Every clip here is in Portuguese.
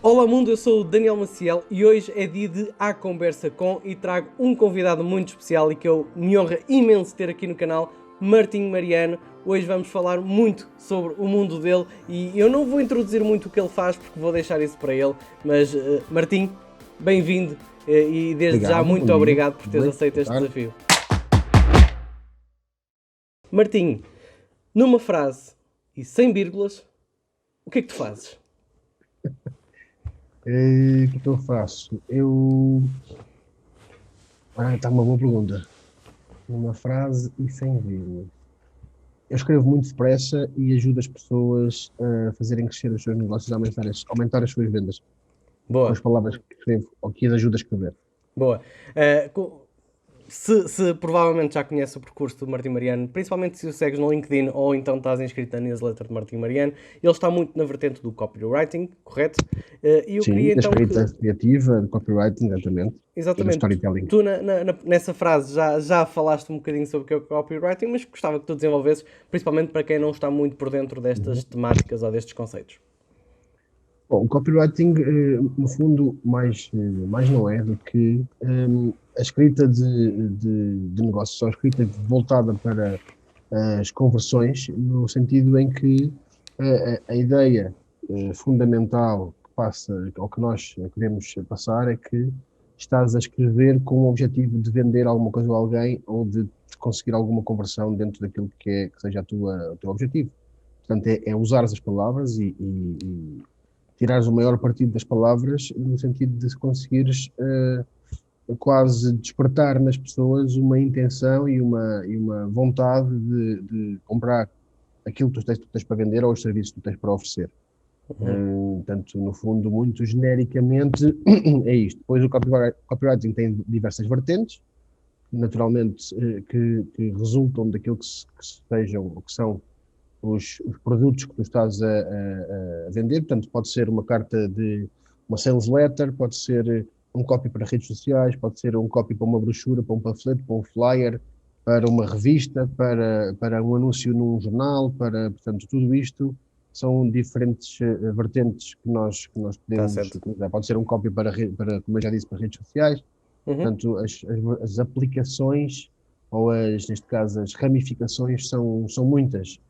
Olá mundo, eu sou o Daniel Maciel e hoje é dia de A Conversa Com e trago um convidado muito especial e que eu me honra imenso ter aqui no canal, Martim Mariano. Hoje vamos falar muito sobre o mundo dele e eu não vou introduzir muito o que ele faz porque vou deixar isso para ele, mas Martim, bem-vindo e desde já Obrigado, bom muito dia. obrigado por Tudo teres bem? aceito Boa este tarde. desafio. Martim, numa frase e sem vírgulas, o que é que tu fazes? O que é que eu faço? Está uma boa pergunta. Numa frase e sem vírgula. Eu escrevo muito depressa e ajudo as pessoas a fazerem crescer os seus negócios, aumentar as suas vendas com as Boa. palavras que escrevo ou que as ajudo a escrever. Boa. Se provavelmente já conhece o percurso do Martim Mariano, principalmente se o segues no LinkedIn ou então estás inscrito na newsletter de Martim Mariano, ele está muito na vertente do copywriting, correto? E eu Sim, queria da então escrita que, criativa, de copywriting, exatamente, e do exatamente, storytelling. tu nessa frase já falaste um bocadinho sobre o que é o copywriting, mas gostava que tu desenvolvesses, principalmente para quem não está muito por dentro destas Uhum. temáticas ou destes conceitos. Bom, o copywriting, no fundo, mais não é do que a escrita de negócios, ou a escrita voltada para as conversões, no sentido em que a ideia fundamental que passa, ou que nós queremos passar, é que estás a escrever com o objetivo de vender alguma coisa a alguém ou de conseguir alguma conversão dentro daquilo que seja o teu objetivo. Portanto, é usar as palavras e tirares o maior partido das palavras, no sentido de conseguires quase despertar nas pessoas uma intenção e uma vontade de comprar aquilo que tu tens para vender ou os serviços que tu tens para oferecer. Portanto, no fundo, muito genericamente, é isto. Depois o copywriting tem diversas vertentes, naturalmente, que resultam daquilo que sejam, ou que são os produtos que tu estás a vender. Portanto, pode ser uma carta de uma sales letter, pode ser um copy para redes sociais, pode ser um copy para uma brochura, para um panfleto, para um flyer, para uma revista, para um anúncio num jornal, portanto, tudo isto são diferentes vertentes que nós Está podemos certo. utilizar. Pode ser um copy como eu já disse, para redes sociais. Uhum. Portanto, as aplicações, ou neste caso, as ramificações são muitas.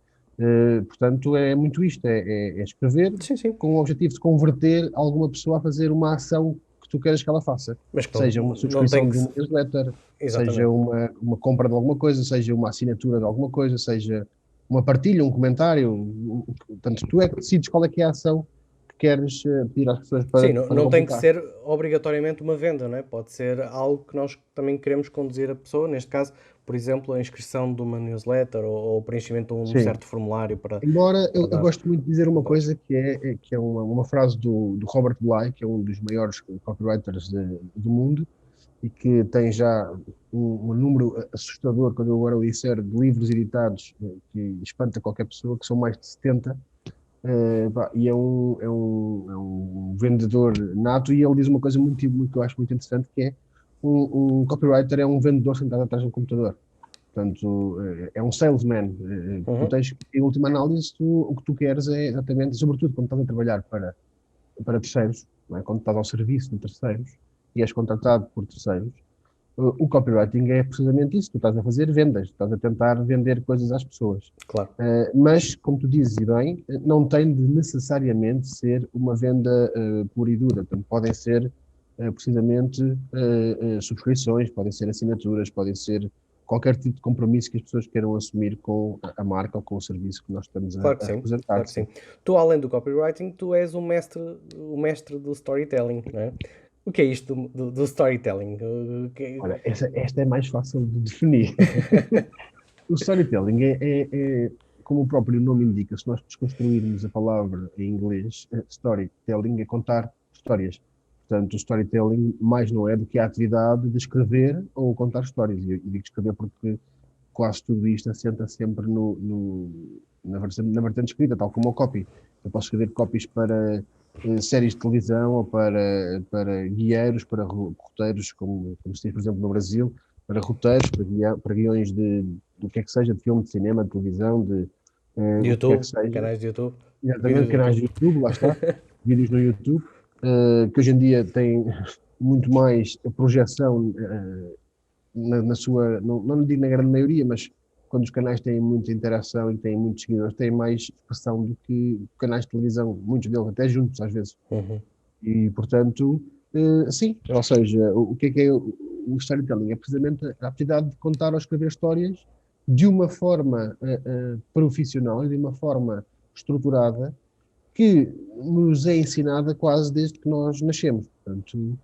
Portanto, é muito isto, é escrever Sim, sim. com o objetivo de converter alguma pessoa a fazer uma ação que tu queres que ela faça. Mas que Seja uma não tem subscrição que de ser. uma newsletter, seja Exatamente. uma compra de alguma coisa, seja uma assinatura de alguma coisa, seja uma partilha, um comentário. Portanto, tu é que decides qual é que é a ação que queres pedir às pessoas Sim, para não tem que completar. ser obrigatoriamente uma venda, não é? Pode ser algo que nós também queremos conduzir a pessoa, neste caso, por exemplo, a inscrição de uma newsletter ou o preenchimento de um Sim. certo formulário Embora para eu dar gosto muito de dizer uma feedback. coisa que é uma frase do Robert Bly, que é um dos maiores copywriters do mundo e que tem já um número assustador, quando eu agora o disser, de livros editados, que espanta qualquer pessoa, que são mais de 70, e é um vendedor nato, e ele diz uma coisa muito que eu acho muito interessante, que é um copywriter é um vendedor sentado atrás de um computador. Portanto, é um salesman. Tu Uhum. tens, em última análise, o que tu queres é exatamente, sobretudo quando estás a trabalhar para terceiros, não é? Quando estás ao serviço de terceiros e és contratado por terceiros, o copywriting é precisamente isso. Tu estás a fazer vendas, estás a tentar vender coisas às pessoas. Claro. Mas, como tu dizes, e bem, não tem de necessariamente ser uma venda pura e dura. Portanto, podem ser precisamente subscrições, podem ser assinaturas, podem ser qualquer tipo de compromisso que as pessoas queiram assumir com a marca ou com o serviço que nós estamos Claro que a sim, representar, claro que sim. sim. Tu, além do copywriting, tu és o mestre do storytelling, não é? O que é isto do storytelling? Olha, esta é mais fácil de definir. O storytelling como o próprio nome indica, se nós desconstruirmos a palavra em inglês, storytelling é contar histórias. Portanto, o storytelling mais não é do que a atividade de escrever ou contar histórias. E eu digo escrever porque quase tudo isto assenta sempre na vertente escrita, tal como o copy. Eu posso escrever copies para séries de televisão ou para guieiros, para roteiros, como se diz, por exemplo, no Brasil, para roteiros, para guiões do que é que seja, de filme, de cinema, de televisão, De o que quer que YouTube, seja. canais de YouTube, Exatamente, vídeos de canais YouTube. de YouTube, lá está, vídeos no YouTube. que hoje em dia tem muito mais projeção na sua, não lhe digo na grande maioria, mas quando os canais têm muita interação e têm muitos seguidores, têm mais expressão do que canais de televisão, muitos deles até juntos às vezes. Uhum. E, portanto, sim, ou seja, o que é o storytelling? É precisamente a capacidade de contar ou escrever histórias de uma forma profissional e de uma forma estruturada que nos é ensinada quase desde que nós nascemos. Portanto,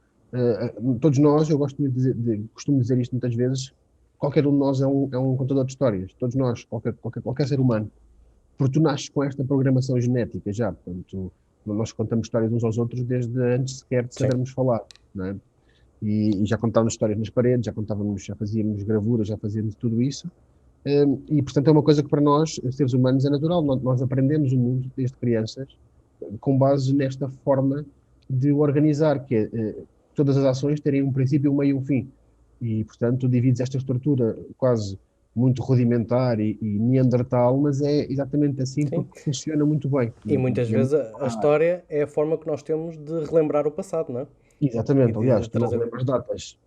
todos nós, eu gosto muito de costumo dizer isto muitas vezes, qualquer um de nós é um contador de histórias. Todos nós, qualquer ser humano. Porque tu nasces com esta programação genética já. Portanto, nós contamos histórias uns aos outros desde antes sequer de Sim. sabermos falar. Não é? E já contávamos histórias nas paredes, já fazíamos gravuras, já fazíamos tudo isso. E, portanto, é uma coisa que para nós, seres humanos, é natural. Nós aprendemos o mundo desde crianças com base nesta forma de organizar, que é todas as ações terem um princípio, um meio e um fim. E, portanto, divides esta estrutura quase muito rudimentar e neandertal, mas é exatamente assim Sim. porque funciona muito bem. E muitas vezes a história é a forma que nós temos de relembrar o passado, não é? Exatamente, E aliás, de tu não trazer. relembras datas,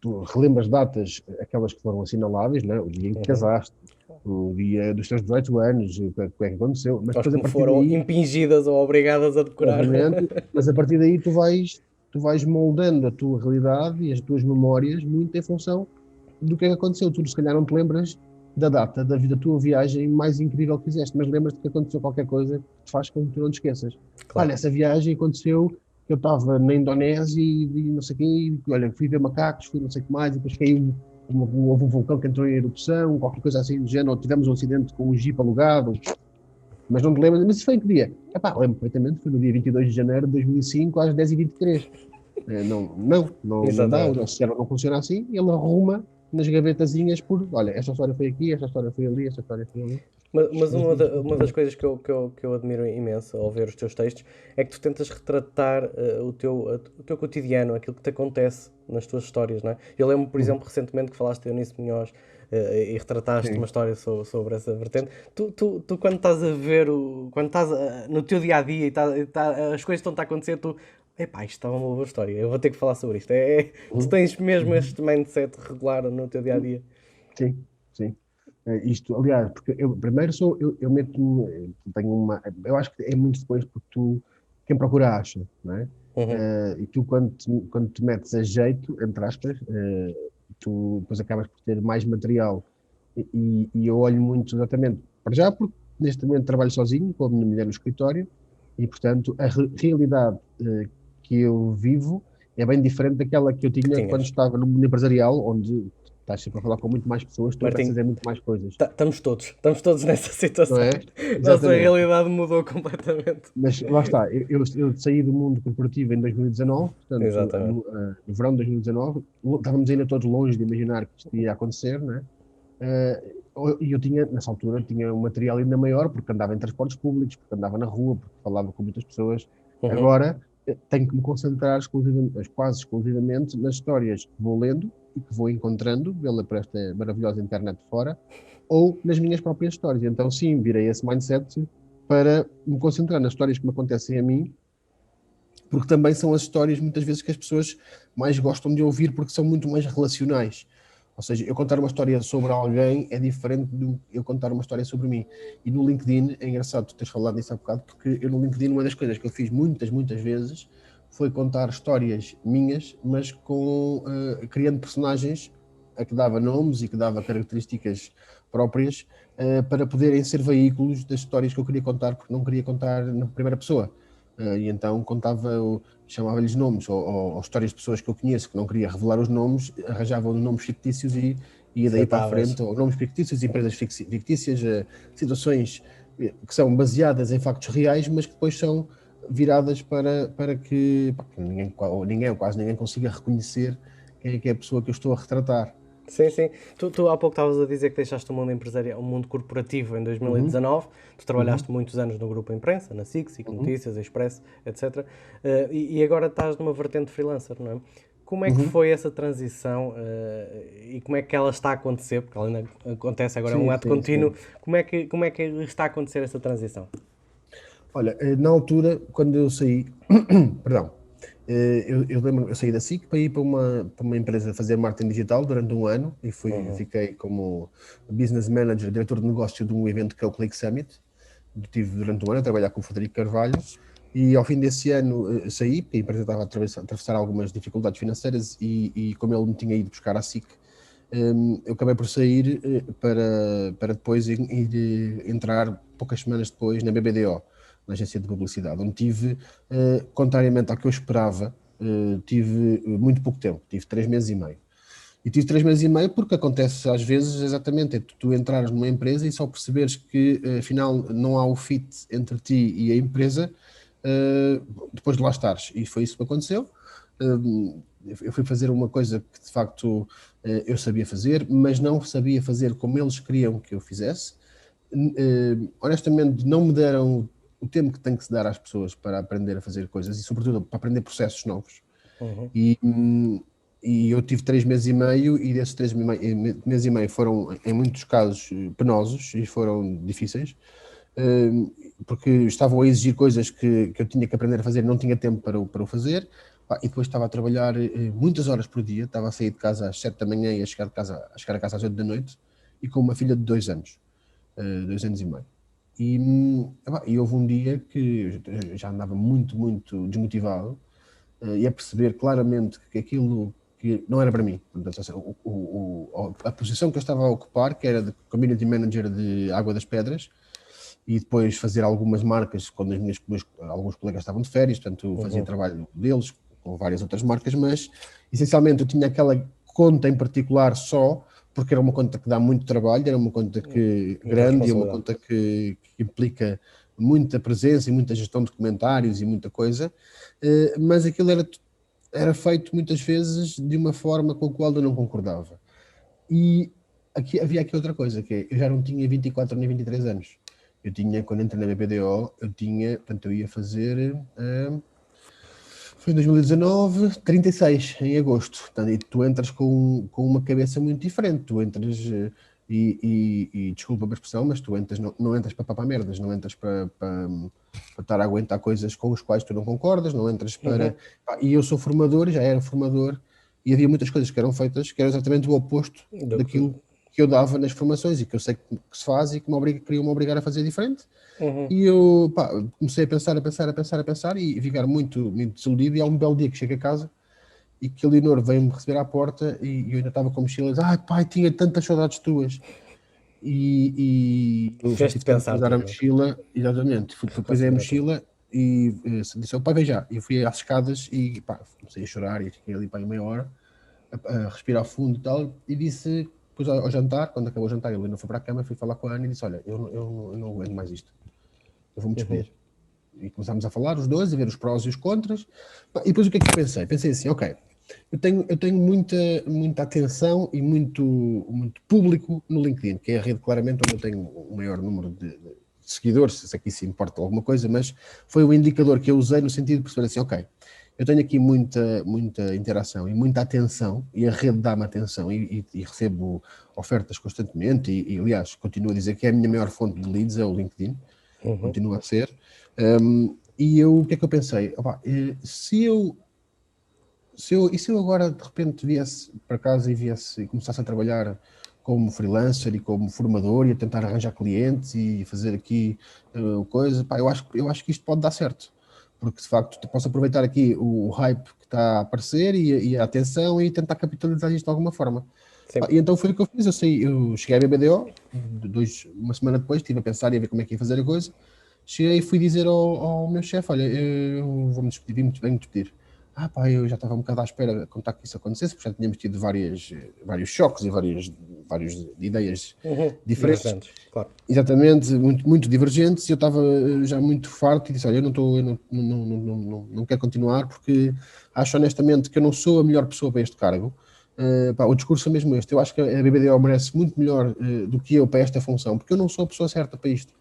tu relembras datas, aquelas que foram assinaláveis, né? O dia em que casaste, o dia dos teus 18 anos, o que é que aconteceu, mas Nós depois a como partir foram daí, impingidas ou obrigadas a decorar. obviamente, mas a partir daí tu vais moldando a tua realidade e as tuas memórias muito em função do que é que aconteceu. Tu se calhar não te lembras da data da tua viagem mais incrível que fizeste, mas lembras-te que aconteceu qualquer coisa que te faz com que tu não te esqueças. Claro. Nessa viagem aconteceu que eu estava na Indonésia e não sei o quê, e, olha, fui ver macacos, fui não sei o que mais, e depois caiu, houve um vulcão que entrou em erupção, qualquer coisa assim do género, ou tivemos um acidente com um jeep alugado, mas não te lembras, mas isso foi em que dia? Lembro perfeitamente, foi no dia 22 de janeiro de 2005, às 10h23. Não dá, Exatamente. o cérebro não funciona assim, e ele arruma nas gavetazinhas por, olha, esta história foi aqui, esta história foi ali, esta história foi ali. Mas uma das coisas que eu admiro imenso ao ver os teus textos é que tu tentas retratar o teu cotidiano, aquilo que te acontece nas tuas histórias, não é? Eu lembro, por exemplo, recentemente que falaste de Eunice Munhoz e retrataste Sim. uma história sobre essa vertente. Tu quando estás a ver, quando estás no teu dia a dia e as coisas estão a acontecer, epá, isto está uma boa história, eu vou ter que falar sobre isto. Tu tens mesmo este mindset regular no teu dia a dia. Sim, sim. Isto, aliás, porque eu primeiro eu meto-me, tenho uma, eu acho que é muito depois porque quem procura acha, não é? Uhum. E tu quando te metes a jeito, entre aspas, tu depois acabas por ter mais material. E eu olho muito exatamente, para já porque neste momento trabalho sozinho, com a minha mulher no escritório, e portanto a realidade que eu vivo é bem diferente daquela que eu Que tinha quando tinhas. estava no mundo empresarial, onde estás sempre a falar com muito mais pessoas, tu Martim, pensas em muito mais coisas, estamos todos nessa não situação. é? Nossa Exatamente. realidade mudou completamente. Mas lá está, eu saí do mundo corporativo em 2019, portanto, Exatamente. no verão de 2019, estávamos ainda todos longe de imaginar que isto ia acontecer, não é? E eu tinha, nessa altura, tinha um material ainda maior, porque andava em transportes públicos, porque andava na rua, porque falava com muitas pessoas. Uhum. Agora, tenho que me concentrar quase exclusivamente nas histórias que vou lendo e que vou encontrando por esta maravilhosa internet de fora, ou nas minhas próprias histórias. Então, sim, virei esse mindset para me concentrar nas histórias que me acontecem a mim, porque também são as histórias, muitas vezes, que as pessoas mais gostam de ouvir, porque são muito mais relacionais. Ou seja, eu contar uma história sobre alguém é diferente de eu contar uma história sobre mim. E no LinkedIn, é engraçado tu teres falado nisso há bocado, porque eu no LinkedIn, uma das coisas que eu fiz muitas vezes, foi contar histórias minhas, mas criando personagens a que dava nomes e que dava características próprias, para poderem ser veículos das histórias que eu queria contar, porque não queria contar na primeira pessoa. E então chamava-lhes nomes, ou histórias de pessoas que eu conheço, que não queria revelar os nomes, arranjava os nomes fictícios e ia daí para a Acertavas. frente, ou nomes fictícios, empresas fictícias, situações que são baseadas em factos reais, mas que depois são viradas para que ninguém, ou quase ninguém, consiga reconhecer quem é que é a pessoa que eu estou a retratar. Sim, sim. Tu há pouco estavas a dizer que deixaste o mundo empresarial, o mundo corporativo em Uhum, 2019. Tu uhum, trabalhaste muitos anos no grupo Imprensa, na SIC, SIC uhum, Notícias, Expresso, etc. E agora estás numa vertente freelancer, não é? Como é que uhum. foi essa transição e como é que ela está a acontecer? Porque ela ainda acontece agora, é um Sim, ato sim, contínuo. sim. Como é que está a acontecer essa transição? Olha, na altura, quando eu saí, perdão, Eu lembro, eu saí da SIC para ir para uma empresa fazer marketing digital durante um ano e fiquei como business manager, diretor de negócio de um evento que é o Click Summit. Tive durante um ano a trabalhar com o Frederico Carvalho e ao fim desse ano saí, porque a empresa estava a atravessar algumas dificuldades financeiras e como ele me tinha ido buscar à SIC, eu acabei por sair para depois entrar poucas semanas depois na BBDO, na agência de publicidade, onde tive, contrariamente ao que eu esperava, tive muito pouco tempo, tive 3 meses e meio. E tive 3 meses e meio porque acontece às vezes exatamente, é tu entrares numa empresa e só perceberes que afinal não há o fit entre ti e a empresa depois de lá estares. E foi isso que aconteceu. Eu fui fazer uma coisa que de facto eu sabia fazer, mas não sabia fazer como eles queriam que eu fizesse. Honestamente, não me deram o tempo que tem que se dar às pessoas para aprender a fazer coisas e, sobretudo, para aprender processos novos. E, e eu tive 3 meses e meio e desses 3 meses e meio foram, em muitos casos, penosos e foram difíceis, porque estavam a exigir coisas que eu tinha que aprender a fazer, não tinha tempo para o fazer. E depois estava a trabalhar muitas horas por dia, estava a sair de casa às 7 da manhã e a chegar a casa às 8 da noite, e com uma filha de 2 anos, 2 anos e meio. E houve um dia que eu já andava muito desmotivado, e a perceber claramente que aquilo que não era para mim. Portanto, a posição que eu estava a ocupar, que era de Community Manager de Água das Pedras, e depois fazer algumas marcas quando alguns colegas estavam de férias, portanto fazia trabalho deles com várias outras marcas, mas essencialmente eu tinha aquela conta em particular só, porque era uma conta que dá muito trabalho, era uma conta grande e uma conta que implica muita presença e muita gestão de comentários e muita coisa, mas aquilo era feito muitas vezes de uma forma com a qual eu não concordava. E havia aqui outra coisa, que eu já não tinha 24 nem 23 anos. Eu tinha, quando entrei na BPDO, portanto, eu ia fazer, foi em 2019, 36, em agosto. Portanto, e tu entras com uma cabeça muito diferente, tu entras, e desculpa a expressão, mas tu entras, não entras para papar merdas, não entras para estar a aguentar coisas com as quais tu não concordas, não entras para... E eu sou formador, já era formador, e havia muitas coisas que eram feitas que eram exatamente o oposto daquilo que eu dava nas formações e que eu sei que se faz e que queriam me obrigar a fazer diferente. E eu comecei a pensar e ficar muito desiludido. E há um belo dia que chego a casa e que a Leonor veio-me receber à porta e eu ainda estava com mochilas. Ai pai, tinha tantas saudades tuas. E eu já tive tempo de usar a mochila, exatamente. Depois é a mochila e disse ao pai, vem já. E eu fui às escadas e comecei a chorar e fiquei ali para meia hora a respirar fundo e tal. E disse, depois ao jantar, quando acabou o jantar, ele não foi para a cama, fui falar com a Ana e disse: olha, eu não aguento mais isto, eu vou-me despedir. E começámos a falar os dois, a ver os prós e os contras. E depois o que é que eu pensei? Pensei assim, ok, eu tenho muita atenção e muito público no LinkedIn, que é a rede claramente onde eu tenho o maior número de seguidores, se aqui se importa alguma coisa, mas foi o indicador que eu usei no sentido de perceber assim, ok, eu tenho aqui muita interação e muita atenção, e a rede dá-me atenção e recebo ofertas constantemente e, aliás, continuo a dizer que é a minha maior fonte de leads, é o LinkedIn, continua a ser. E o que é que eu pensei? Opa, se eu agora de repente viesse para casa e começasse a trabalhar como freelancer e como formador e a tentar arranjar clientes e fazer aqui coisa, eu acho que isto pode dar certo, porque de facto posso aproveitar aqui o hype que está a aparecer e a atenção e tentar capitalizar isto de alguma forma. E então foi o que eu fiz, eu cheguei à BBDO, uma semana depois estive a pensar e a ver como é que ia fazer a coisa. Cheguei e fui dizer ao meu chefe, olha, eu vou-me despedir, venho-me despedir. Eu já estava um bocado à espera de contar que isso acontecesse, porque já tínhamos tido vários choques e várias ideias diferentes. Claro. Exatamente, muito divergentes, e eu estava já muito farto e disse, olha, eu não quero continuar, porque acho honestamente que eu não sou a melhor pessoa para este cargo. O discurso é mesmo este. Eu acho que a BBDO merece muito melhor do que eu para esta função, porque eu não sou a pessoa certa para isto.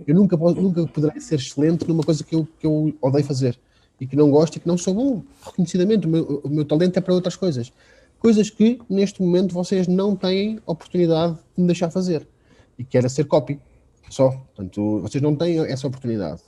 Eu nunca poderei ser excelente numa coisa que eu odeio fazer e que não gosto e que não sou bom, reconhecidamente. O meu talento é para outras coisas. Coisas que, neste momento, vocês não têm oportunidade de me deixar fazer. E que era ser copy, só. Portanto, vocês não têm essa oportunidade.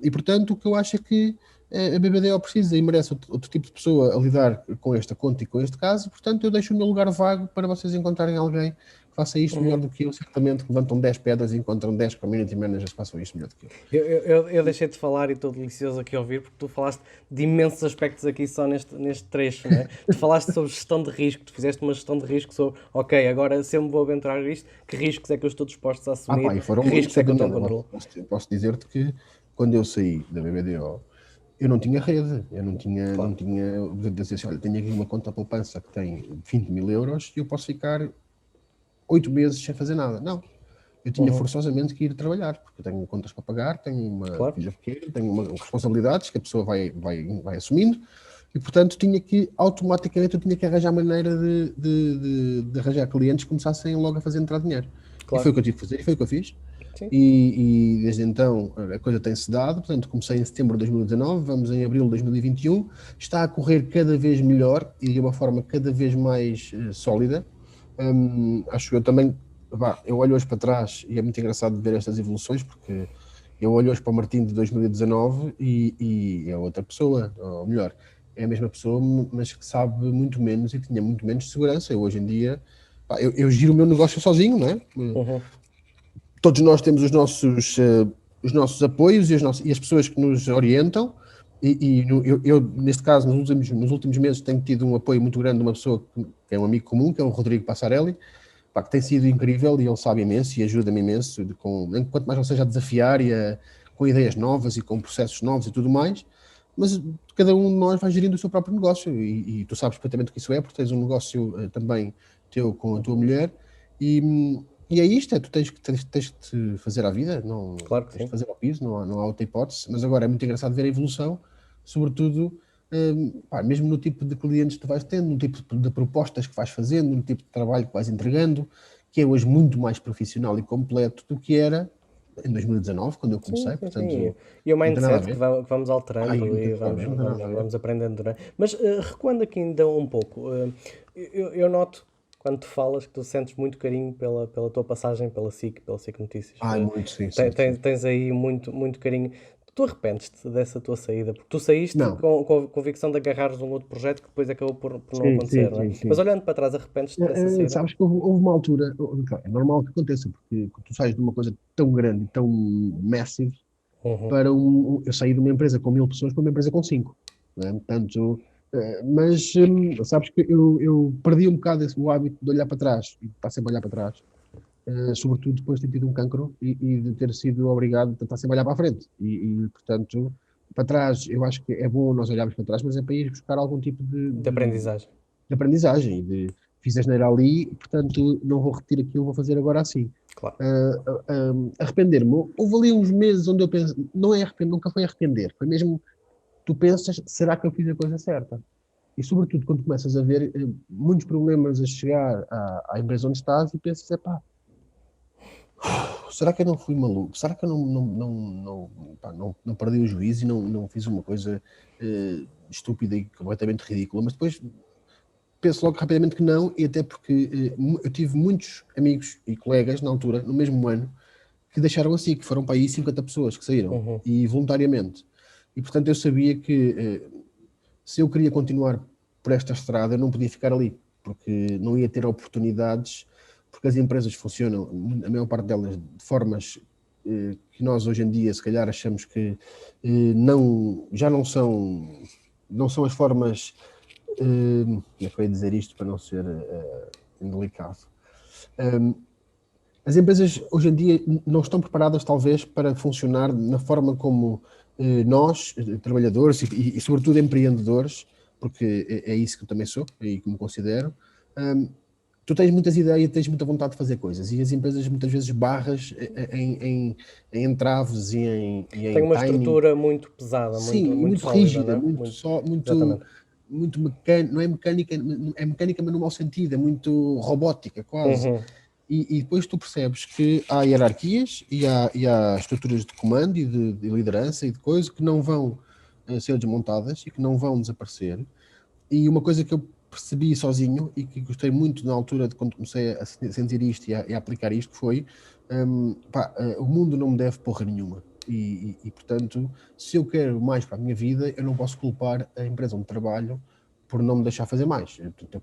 E, portanto, o que eu acho é que a BBDO precisa e merece outro tipo de pessoa a lidar com esta conta e com este caso, portanto eu deixo o meu lugar vago para vocês encontrarem alguém que faça isto melhor do que eu, certamente que levantam 10 pedras e encontram 10 community managers que façam isto melhor do que eu. Eu deixei de falar e estou delicioso aqui a ouvir porque tu falaste de imensos aspectos aqui só neste trecho, não é? Tu falaste sobre gestão de risco, tu fizeste uma gestão de risco sobre, ok, agora se eu me vou aventurar isto, que riscos é que eu estou disposto a assumir, E foram que muitos, riscos é que eu não Daniel. controlo? Posso dizer-te que quando eu saí da BBDO, eu não tinha rede, eu não tinha, Claro. dizer assim, olha, tenho aqui uma conta poupança que tem 20 mil euros e eu posso ficar 8 meses sem fazer nada. Não, eu tinha forçosamente que ir trabalhar, porque eu tenho contas para pagar, tenho uma Claro. filha pequena, tenho responsabilidades que a pessoa vai assumindo, e portanto automaticamente eu tinha que arranjar maneira de arranjar clientes que começassem logo a fazer entrar dinheiro. E Claro. foi o que eu tive que fazer, e foi o que eu fiz. Sim. E desde então a coisa tem-se dado, portanto comecei em setembro de 2019, vamos em abril de 2021, está a correr cada vez melhor e de uma forma cada vez mais sólida. Acho que eu também, eu olho hoje para trás e é muito engraçado ver estas evoluções, porque eu olho hoje para o Martim de 2019 e é outra pessoa, ou melhor, é a mesma pessoa, mas que sabe muito menos e tinha muito menos segurança. Eu hoje em dia, eu giro o meu negócio sozinho, não é? Todos nós temos os nossos apoios e as pessoas que nos orientam. Eu, neste caso, nos últimos meses, tenho tido um apoio muito grande de uma pessoa que é um amigo comum, que é o Rodrigo Passarelli, que tem sido incrível e ele sabe imenso e ajuda-me imenso, quanto mais não seja a desafiar com ideias novas e com processos novos e tudo mais. Mas cada um de nós vai gerindo o seu próprio negócio e tu sabes perfeitamente o que isso é, porque tens um negócio também teu com a tua mulher e é isto, tu tens que fazer à vida, não Claro que tens que sim. fazer ao piso, não há outra hipótese, mas agora é muito engraçado ver a evolução, sobretudo mesmo no tipo de clientes que tu vais tendo, no tipo de propostas que vais fazendo, no tipo de trabalho que vais entregando, que é hoje muito mais profissional e completo do que era em 2019, quando eu Sim, comecei, sim, sim. portanto, E o não tem nada a mindset ver. que vamos alterando Não tem e nada a ver, não tem nada a ver. vamos aprendendo, não é? Mas recuando aqui ainda um pouco, eu noto quando tu falas que tu sentes muito carinho pela tua passagem pela SIC Notícias. Muito, sim, sim, sim. Tens aí muito carinho. Tu arrependes-te dessa tua saída, porque tu saíste Não, com a convicção de agarrares um outro projeto que depois acabou por não sim, acontecer, sim, não é? sim, Mas sim. olhando para trás, arrependes-te dessa saída? Sabes que houve uma altura, claro, é normal que aconteça, porque tu sais de uma coisa tão grande, tão massive, Uhum. eu saí de uma empresa com 1000 pessoas para uma empresa com 5, não é? Portanto, sabes que eu perdi um bocado o hábito de olhar para trás, e de estar sempre a olhar para trás, sobretudo depois de ter tido um cancro e de ter sido obrigado a estar sempre a olhar para a frente. Portanto, para trás, eu acho que é bom nós olharmos para trás, mas é para ir buscar algum tipo De aprendizagem. de aprendizagem, fiz a asneira ali, portanto não vou repetir aquilo, vou fazer agora assim. Claro. Arrepender-me, houve ali uns meses onde eu penso, não é arrepender, nunca foi arrepender, foi mesmo, tu pensas, será que eu fiz a coisa certa? E sobretudo quando começas a ver muitos problemas a chegar à empresa onde estás e pensas, epá, será que eu não fui maluco? Será que eu não perdi o juízo e não fiz uma coisa estúpida e completamente ridícula? Mas depois penso logo rapidamente que não, e até porque eu tive muitos amigos e colegas na altura, no mesmo ano, que deixaram assim, que foram para aí 50 pessoas que saíram, Uhum. e voluntariamente. E portanto eu sabia que se eu queria continuar por esta estrada, eu não podia ficar ali, porque não ia ter oportunidades, porque as empresas funcionam, a maior parte delas, de formas que nós hoje em dia, se calhar, achamos que já não são as formas como é que eu ia dizer isto para não ser indelicado? As empresas hoje em dia não estão preparadas, talvez, para funcionar na forma como nós, trabalhadores sobretudo empreendedores, porque é isso que eu também sou e que me considero, tu tens muitas ideias, tens muita vontade de fazer coisas e as empresas muitas vezes barras em entraves e Tem em uma timing. estrutura muito pesada, Sim, e muito muito sólida, rígida, não é? Muito, muito, exatamente. muito mecânica, não é mecânica, é mecânica, mas no mau sentido, é muito robótica, quase. Uhum. E depois tu percebes que há hierarquias e há estruturas de comando de liderança e de coisas que não vão ser desmontadas e que não vão desaparecer. E uma coisa que eu percebi sozinho e que gostei muito na altura de quando comecei a sentir isto e a aplicar isto foi o mundo não me deve porra nenhuma. portanto, se eu quero mais para a minha vida, eu não posso culpar a empresa onde trabalho por não me deixar fazer mais. Portanto, eu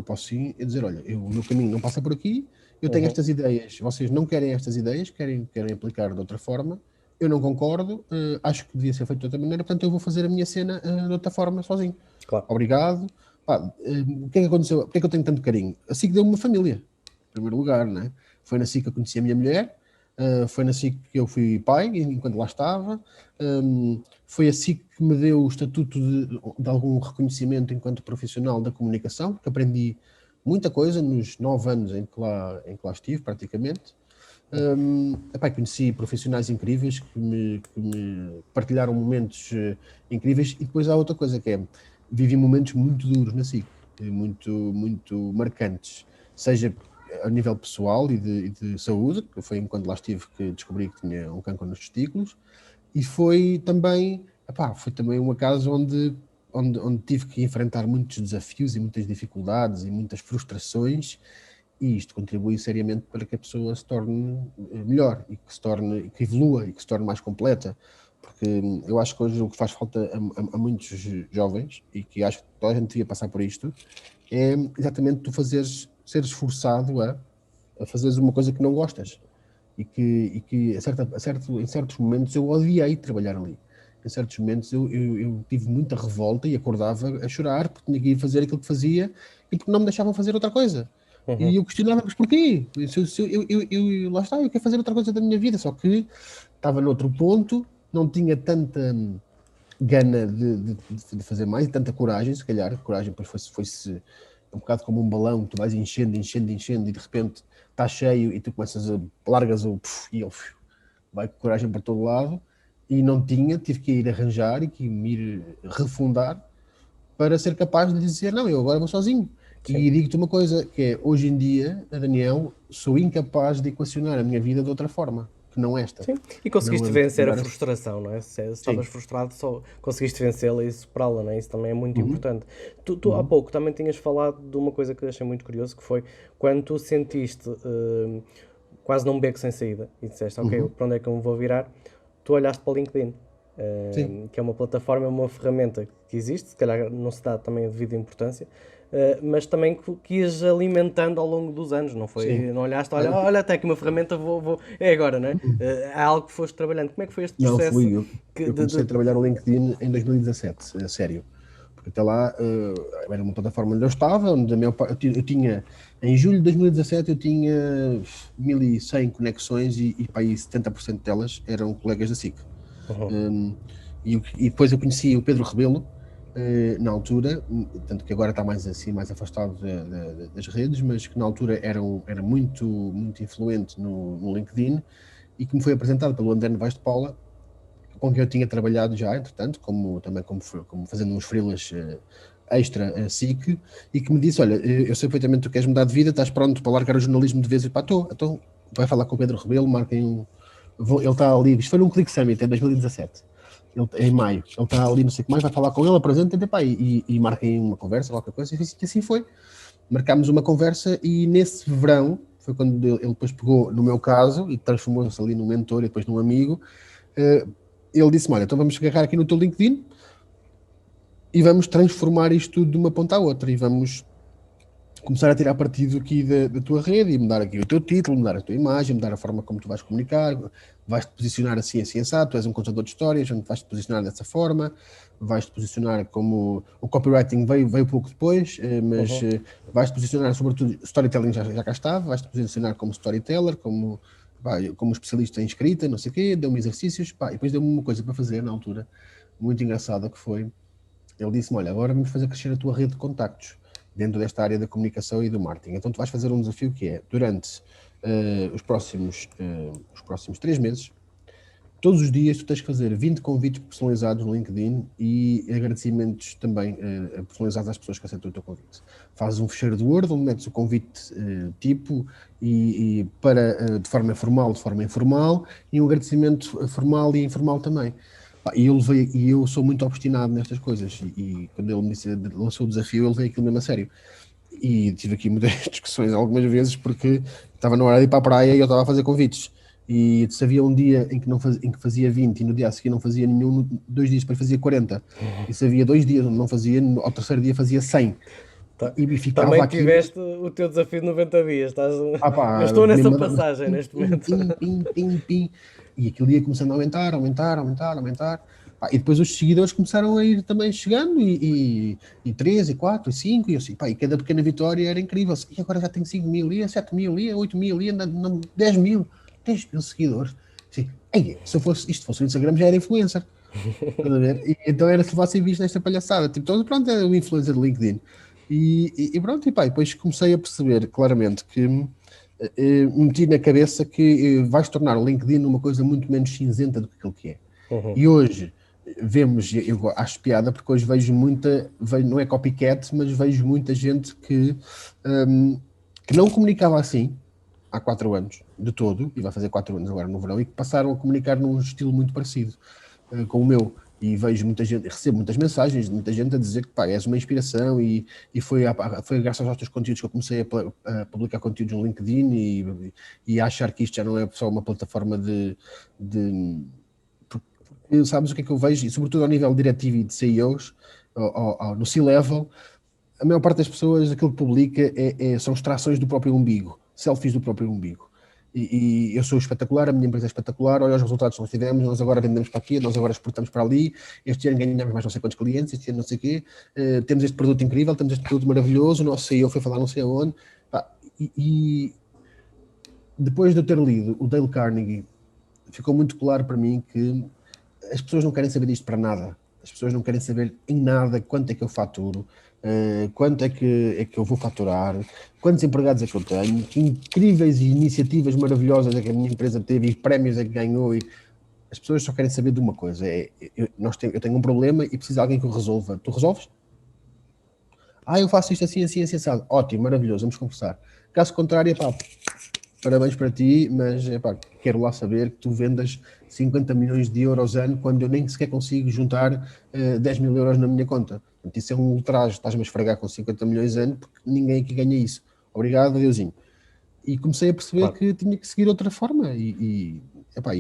posso sim dizer, olha, o meu caminho não passa por aqui, eu tenho estas ideias, vocês não querem estas ideias, querem aplicar de outra forma, eu não concordo, acho que devia ser feito de outra maneira, portanto eu vou fazer a minha cena de outra forma, sozinho. Claro. Obrigado. O que é que aconteceu? Porquê é que eu tenho tanto carinho? Assim que deu-me uma família, em primeiro lugar, não é? Foi assim que eu conheci a minha mulher, foi assim que eu fui pai, enquanto lá estava, foi assim que me deu o estatuto de algum reconhecimento enquanto profissional da comunicação, que aprendi muita coisa nos 9 anos em que lá estive, praticamente. Conheci profissionais incríveis que me partilharam momentos incríveis, e depois há outra coisa que é, vivi momentos muito duros na SIC, muito, muito marcantes, seja a nível pessoal e de saúde, que foi enquanto lá estive que descobri que tinha um cancro nos testículos, e foi também uma casa onde tive que enfrentar muitos desafios e muitas dificuldades e muitas frustrações, e isto contribui seriamente para que a pessoa se torne melhor e que evolua e que se torne mais completa, porque eu acho que hoje o que faz falta a muitos jovens, e que acho que toda a gente devia passar por isto, é exatamente tu seres forçado a fazeres uma coisa que não gostas, e que em certos momentos eu odiei trabalhar ali. Em certos momentos eu tive muita revolta e acordava a chorar porque tinha que ir fazer aquilo que fazia e porque não me deixavam fazer outra coisa. E eu questionava, mas porquê? Lá está, eu quero fazer outra coisa da minha vida, só que estava noutro ponto, não tinha tanta gana de fazer mais e tanta coragem, se calhar. Coragem depois foi-se um bocado como um balão, tu vais enchendo e de repente está cheio e tu começas largas e ele vai com coragem para todo lado, e não tive que ir arranjar e que me ir refundar para ser capaz de dizer, não, eu agora vou sozinho. Sim. E digo-te uma coisa, que é, hoje em dia, Daniel, sou incapaz de equacionar a minha vida de outra forma, que não esta. Sim, e conseguiste vencer a frustração, não é? Se estavas frustrado, só conseguiste vencê-la e superá-la, não é? Isso também é muito importante. Tu há pouco também tinhas falado de uma coisa que eu achei muito curioso, que foi quando tu sentiste quase num beco sem saída e disseste, ok, para onde é que eu me vou virar? Tu olhaste para o LinkedIn, que é uma plataforma, uma ferramenta que existe, se calhar não se dá também a devida importância, mas também que ias alimentando ao longo dos anos, não foi? Sim. Não olhaste, olha, até que uma ferramenta é agora, não é? É algo que foste trabalhando. Como é que foi este processo? Não, fui eu. Eu comecei a trabalhar no LinkedIn em 2017, a sério. Porque até lá era uma plataforma onde eu estava, onde eu tinha, em julho de 2017, eu tinha 1100 conexões e para aí 70% delas eram colegas da SIC. E depois eu conheci o Pedro Rebelo, na altura, tanto que agora está mais afastado das redes, mas que na altura era muito, muito influente no LinkedIn, e que me foi apresentado pelo André Novaes de Paula, com quem eu tinha trabalhado já, entretanto, como fazendo uns freelas extra SIC, e que me disse, olha, eu sei perfeitamente que tu queres mudar de vida, estás pronto para largar o jornalismo de vez? E pá, então vai falar com o Pedro Rebelo, marquem ele está ali, isto foi num Click Summit em 2017, em maio, ele está ali, não sei o que mais, vai falar com ele, apresenta e marquem uma conversa, qualquer coisa, e assim foi. Marcámos uma conversa, e nesse verão, foi quando ele depois pegou no meu caso, e transformou-se ali num mentor e depois num amigo. Ele disse-me, olha, então vamos agarrar aqui no teu LinkedIn e vamos transformar isto tudo de uma ponta à outra, e vamos começar a tirar partido aqui da tua rede, e mudar aqui o teu título, mudar a tua imagem, mudar a forma como tu vais comunicar, vais-te posicionar assim assado, tu és um contador de histórias, onde vais-te posicionar dessa forma, vais-te posicionar como... O copywriting veio pouco depois, mas vais-te posicionar, sobretudo, storytelling já cá estava, vais-te posicionar como storyteller, como especialista em escrita, não sei o quê, deu-me exercícios, e depois deu-me uma coisa para fazer na altura, muito engraçada, que foi, ele disse-me, olha, agora vamos fazer crescer a tua rede de contactos dentro desta área da comunicação e do marketing. Então tu vais fazer um desafio que é, durante os próximos 3 meses, todos os dias tu tens que fazer 20 convites personalizados no LinkedIn e agradecimentos também personalizados às pessoas que aceitam o teu convite. Fazes um fecheiro de Word onde metes o convite tipo e de forma formal, de forma informal, e um agradecimento formal e informal também. E eu sou muito obstinado nestas coisas, e quando ele me lançou o desafio, ele veio aquilo mesmo a sério. E tive aqui muitas discussões algumas vezes, porque estava na hora de ir para a praia e eu estava a fazer convites. E se havia um dia em que fazia 20 e no dia a seguir não fazia nenhum, 2 dias depois fazia 40. E se havia 2 dias onde não fazia, ao terceiro dia fazia 100. E ficava Também aquilo. tiveste o teu desafio de 90 dias. Ah Eu pá, estou nessa mesmo passagem neste pim, momento. pim, pim, pim, pim. E aquilo ia começando a aumentar, aumentar, aumentar, aumentar. Pá, e depois os seguidores começaram a ir também chegando, e 3, e 4, e 5, e assim, pá, e cada pequena vitória era incrível. E agora já tenho 5 mil, e 7 mil, e 8 mil, e 10 mil, 10 mil seguidores. Assim, ei, se eu fosse, isto fosse o Instagram já era influencer. Estás a ver? E, então era se fosse visto nesta palhaçada. Tipo, então, pronto, é o influencer de LinkedIn. E pronto, e pá, e depois comecei a perceber claramente que meti na cabeça que vais tornar o LinkedIn uma coisa muito menos cinzenta do que aquilo que é. Uhum. E hoje vemos, eu acho piada, porque hoje vejo muita, não é copycat, mas vejo muita gente que não comunicava assim há 4 anos, de todo, e vai fazer 4 anos agora no verão, e que passaram a comunicar num estilo muito parecido com o meu. E vejo muita gente, recebo muitas mensagens de muita gente a dizer que pá, és uma inspiração, e foi graças aos teus conteúdos que eu comecei a publicar conteúdos no LinkedIn, e a achar que isto já não é só uma plataforma de sabes o que é que eu vejo, e sobretudo ao nível diretivo e de CEOs, no C-level, a maior parte das pessoas, aquilo que publica são extrações do próprio umbigo, selfies do próprio umbigo. E eu sou espetacular, a minha empresa é espetacular, olha os resultados que nós tivemos, nós agora vendemos para aqui, nós agora exportamos para ali, este ano ganhamos mais não sei quantos clientes, este ano não sei o quê, temos este produto incrível, temos este produto maravilhoso, o nosso CEO foi falar não sei aonde. E depois de eu ter lido o Dale Carnegie, ficou muito claro para mim que as pessoas não querem saber disto para nada. As pessoas não querem saber em nada quanto é que eu faturo, quanto é que eu vou faturar, quantos empregados é que eu tenho, que incríveis iniciativas maravilhosas é que a minha empresa teve e prémios é que ganhou. E as pessoas só querem saber de uma coisa: eu tenho um problema e preciso de alguém que o resolva. Tu resolves? Ah, eu faço isto assim, assim, assim, assim. Ótimo, maravilhoso, vamos conversar. Caso contrário, pá, parabéns para ti, mas epá, quero lá saber que tu vendas 50 milhões de euros ano quando eu nem sequer consigo juntar 10 mil euros na minha conta. Portanto, isso é um ultraje, estás-me a esfregar com 50 milhões ano porque ninguém aqui ganha isso. Obrigado, adeusinho. E comecei a perceber Claro. que tinha que seguir outra forma, e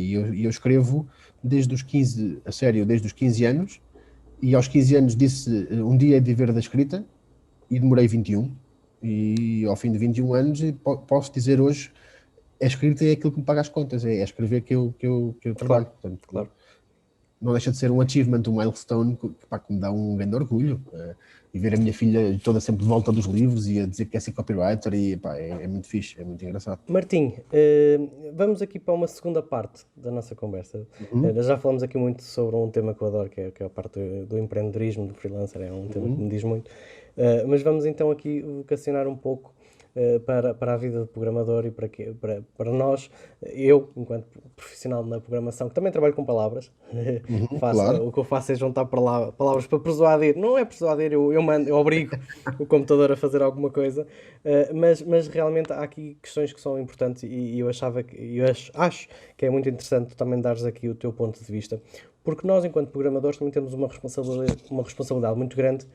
eu escrevo desde os 15, a sério, desde os 15 anos, e aos 15 anos disse um dia é de viver da escrita, e demorei 21, e ao fim de 21 anos posso dizer hoje a escrita é aquilo que me paga as contas, é escrever que eu trabalho. Claro, Portanto, claro. não deixa de ser um achievement, um milestone que me dá um grande orgulho. E ver a minha filha toda sempre de volta dos livros e a dizer que quer ser copywriter, e pá, é muito fixe, é muito engraçado. Martim, vamos aqui para uma segunda parte da nossa conversa. Uhum, Nós já falamos aqui muito sobre um tema que eu adoro, que é a parte do empreendedorismo, do freelancer, é um tema que uhum. me diz muito. Mas vamos então aqui vocacionar um pouco para a vida de programador e para nós, eu, enquanto profissional na programação, que também trabalho com palavras, Claro. o que eu faço é juntar palavras para persuadir. Não é persuadir, eu obrigo o computador a fazer alguma coisa, mas realmente há aqui questões que são importantes, e acho que é muito interessante também dares aqui o teu ponto de vista, porque nós, enquanto programadores, também temos uma responsabilidade muito grande,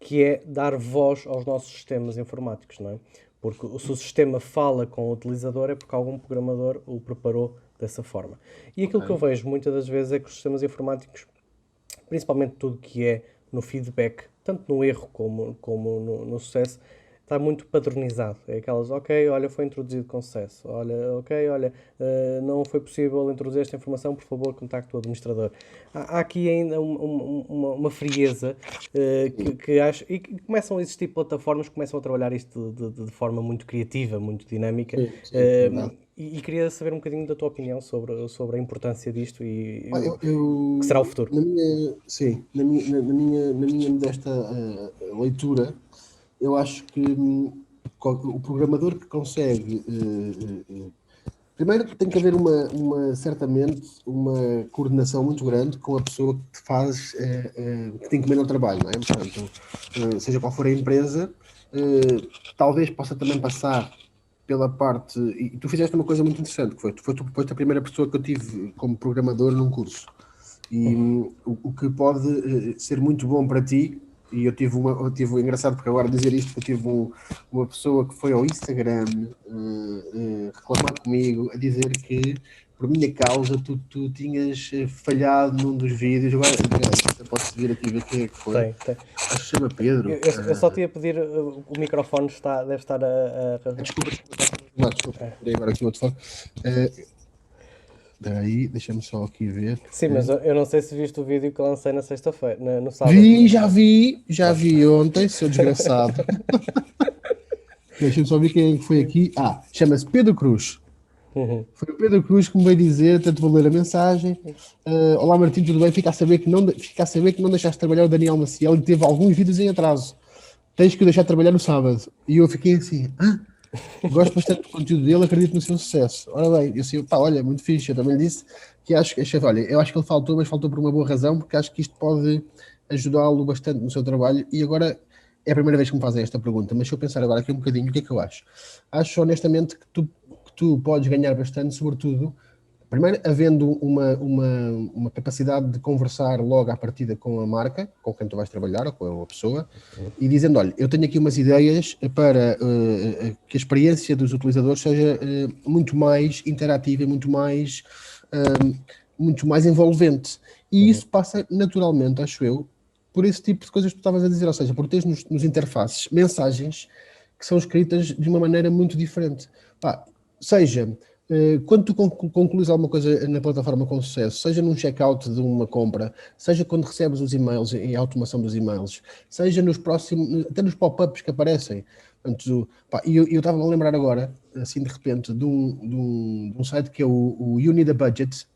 que é dar voz aos nossos sistemas informáticos, não é? Porque se o sistema fala com o utilizador é porque algum programador o preparou dessa forma. E aquilo que eu Ok. vejo muitas das vezes é que os sistemas informáticos, principalmente tudo que é no feedback, tanto no erro como no sucesso, está muito padronizado. É aquelas, ok, olha, foi introduzido com sucesso. Olha, ok, olha, não foi possível introduzir esta informação, por favor, contacte o administrador. Há aqui ainda uma frieza que acho. E que começam a existir plataformas que começam a trabalhar isto de forma muito criativa, muito dinâmica. Sim, sim, verdade. E queria saber um bocadinho da tua opinião sobre a importância disto e Ah, o que será o futuro. sim, na minha modesta leitura, eu acho que o programador que consegue. Primeiro tem que haver certamente, uma coordenação muito grande com a pessoa que faz, que tem que comer no trabalho, não é? Portanto, seja qual for a empresa, talvez possa também passar pela parte. E tu fizeste uma coisa muito interessante, que foi, tu foste a primeira pessoa que eu tive como programador num curso. E o que pode ser muito bom para ti, e eu tive engraçado, porque agora dizer isto, que eu tive uma pessoa que foi ao Instagram reclamar comigo, a dizer que por minha causa, tu tinhas falhado num dos vídeos. Agora, posso vir aqui ver quem é que foi. Tem. Acho que se chama Pedro. Eu só te ia pedir, o microfone deve estar Desculpa, tirei agora aqui o outro fone. Espera aí, deixa-me só aqui ver. Sim, mas eu não sei se viste o vídeo que lancei na sexta-feira, no sábado. Já vi ontem, seu desgraçado. Deixa-me só ver quem é que foi aqui. Chama-se Pedro Cruz. Foi o Pedro Cruz que me veio dizer, tanto vou ler a mensagem. Olá Martim, tudo bem? Fica a saber que não deixaste de trabalhar o Daniel Maciel e teve alguns vídeos em atraso. Tens que o deixar trabalhar no sábado. E eu fiquei assim, gosto bastante do conteúdo dele, acredito no seu sucesso. Ora bem, eu assim, olha, muito fixe. Eu também lhe disse que acho que ele faltou, mas faltou por uma boa razão, porque acho que isto pode ajudá-lo bastante no seu trabalho. E agora é a primeira vez que me fazem esta pergunta, mas se eu pensar agora aqui um bocadinho, o que é que eu acho? Acho honestamente que tu podes ganhar bastante, sobretudo, primeiro, havendo uma capacidade de conversar logo à partida com a marca, com quem tu vais trabalhar, ou com a pessoa, e dizendo, olha, eu tenho aqui umas ideias para que a experiência dos utilizadores seja muito mais interativa e muito mais envolvente. E isso passa naturalmente, acho eu, por esse tipo de coisas que tu estavas a dizer, ou seja, por teres nos interfaces mensagens que são escritas de uma maneira muito diferente. Seja quando tu concluís alguma coisa na plataforma com sucesso, seja num checkout de uma compra, seja quando recebes os e-mails e a automação dos e-mails, seja até nos pop-ups que aparecem. Portanto, eu estava a lembrar agora, assim de repente, de um site que é o You Need a Budget,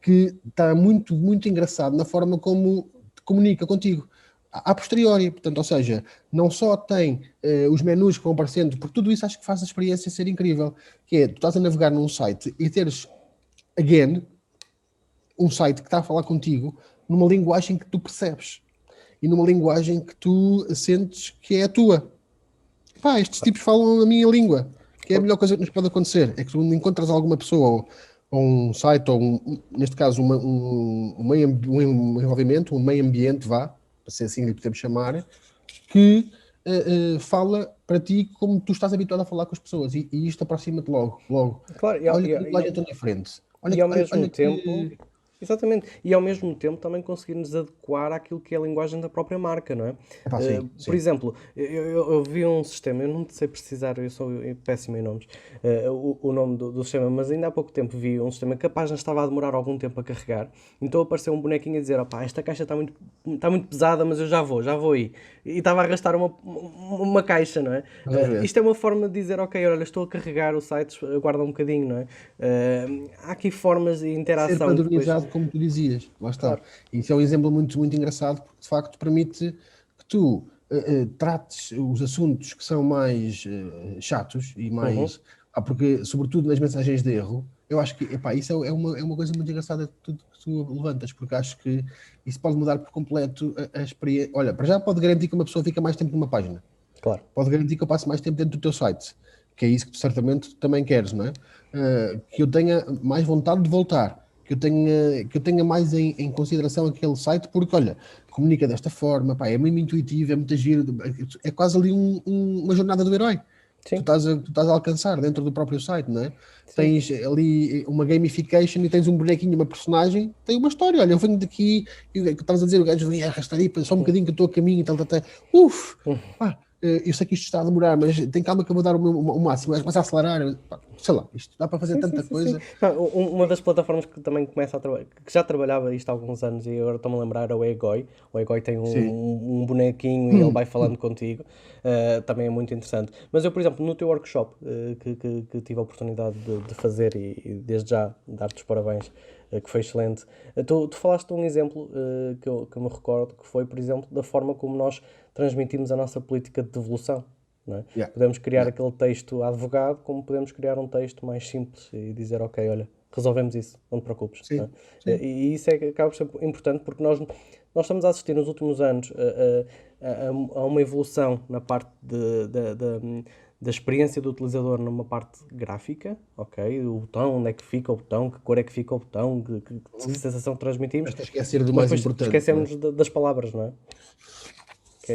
que está muito, muito engraçado na forma como comunica contigo a posteriori, portanto, ou seja, não só tem os menus que vão aparecendo, porque tudo isso acho que faz a experiência ser incrível, que é, tu estás a navegar num site e teres, again, um site que está a falar contigo numa linguagem que tu percebes e numa linguagem que tu sentes que é a tua. Estes tipos falam a minha língua, que é a melhor coisa que nos pode acontecer, é que tu encontras alguma pessoa ou um site, ou neste caso um envolvimento, um meio ambiente, para ser assim lhe podemos chamar, que fala para ti como tu estás habituado a falar com as pessoas, e isto aproxima-te logo. Claro, Olha que a linguagem tão diferente. E ao mesmo tempo... Exatamente, e ao mesmo tempo também conseguir-nos adequar àquilo que é a linguagem da própria marca, não é? Sim. Por exemplo, eu vi um sistema, eu não sei precisar, eu sou péssimo em nomes, o nome do sistema, mas ainda há pouco tempo vi um sistema que a página estava a demorar algum tempo a carregar, então apareceu um bonequinho a dizer, esta caixa está muito pesada, mas eu já vou aí. E estava a arrastar uma caixa, não é? Isto é uma forma de dizer, ok, olha, estou a carregar o site, aguarda um bocadinho, não é? Há aqui formas de interação. Ser padronizado, como tu dizias, lá está. Claro. Isso é um exemplo muito, muito engraçado, porque de facto permite que tu trates os assuntos que são mais chatos e mais... porque, sobretudo nas mensagens de erro, eu acho que isso é uma coisa muito engraçada que tu levantas, porque acho que isso pode mudar por completo a experiência. Olha, para já pode garantir que uma pessoa fica mais tempo numa página. Claro. Pode garantir que eu passe mais tempo dentro do teu site, que é isso que tu certamente também queres, não é? Que eu tenha mais vontade de voltar, que eu tenha mais em consideração aquele site, porque, olha, comunica desta forma, é muito intuitivo, é muito giro, é quase ali uma jornada do herói. Tu estás a alcançar dentro do próprio site, não é? Sim. Tens ali uma gamification e tens um bonequinho, uma personagem, tem uma história. Olha, eu venho daqui, estavas a dizer, o gajo vem arrastar aí, só um bocadinho que eu estou a caminho e tal. Eu sei que isto está a demorar, mas tem calma que eu vou dar o máximo, mas a acelerar, sei lá, isto dá para fazer tanta coisa. Sim. Uma das plataformas que também começa a trabalhar, que já trabalhava isto há alguns anos e agora estou-me a lembrar, é o Egoi. O Egoi tem um bonequinho e ele vai falando contigo, também é muito interessante. Mas eu, por exemplo, no teu workshop, que tive a oportunidade de fazer e desde já dar-te os parabéns, que foi excelente, tu falaste de um exemplo que eu me recordo, que foi, por exemplo, da forma como nós transmitimos a nossa política de devolução. Não é? Podemos criar aquele texto advogado, como podemos criar um texto mais simples e dizer, ok, olha, resolvemos isso, não te preocupes. Não é? E isso acaba por ser importante, porque nós estamos a assistir nos últimos anos a uma evolução na parte da experiência do utilizador numa parte gráfica, ok? O botão, onde é que fica o botão, que cor é que fica o botão, que sensação que transmitimos. Mas esquecer do mais importante. Esquecemos das palavras, não é?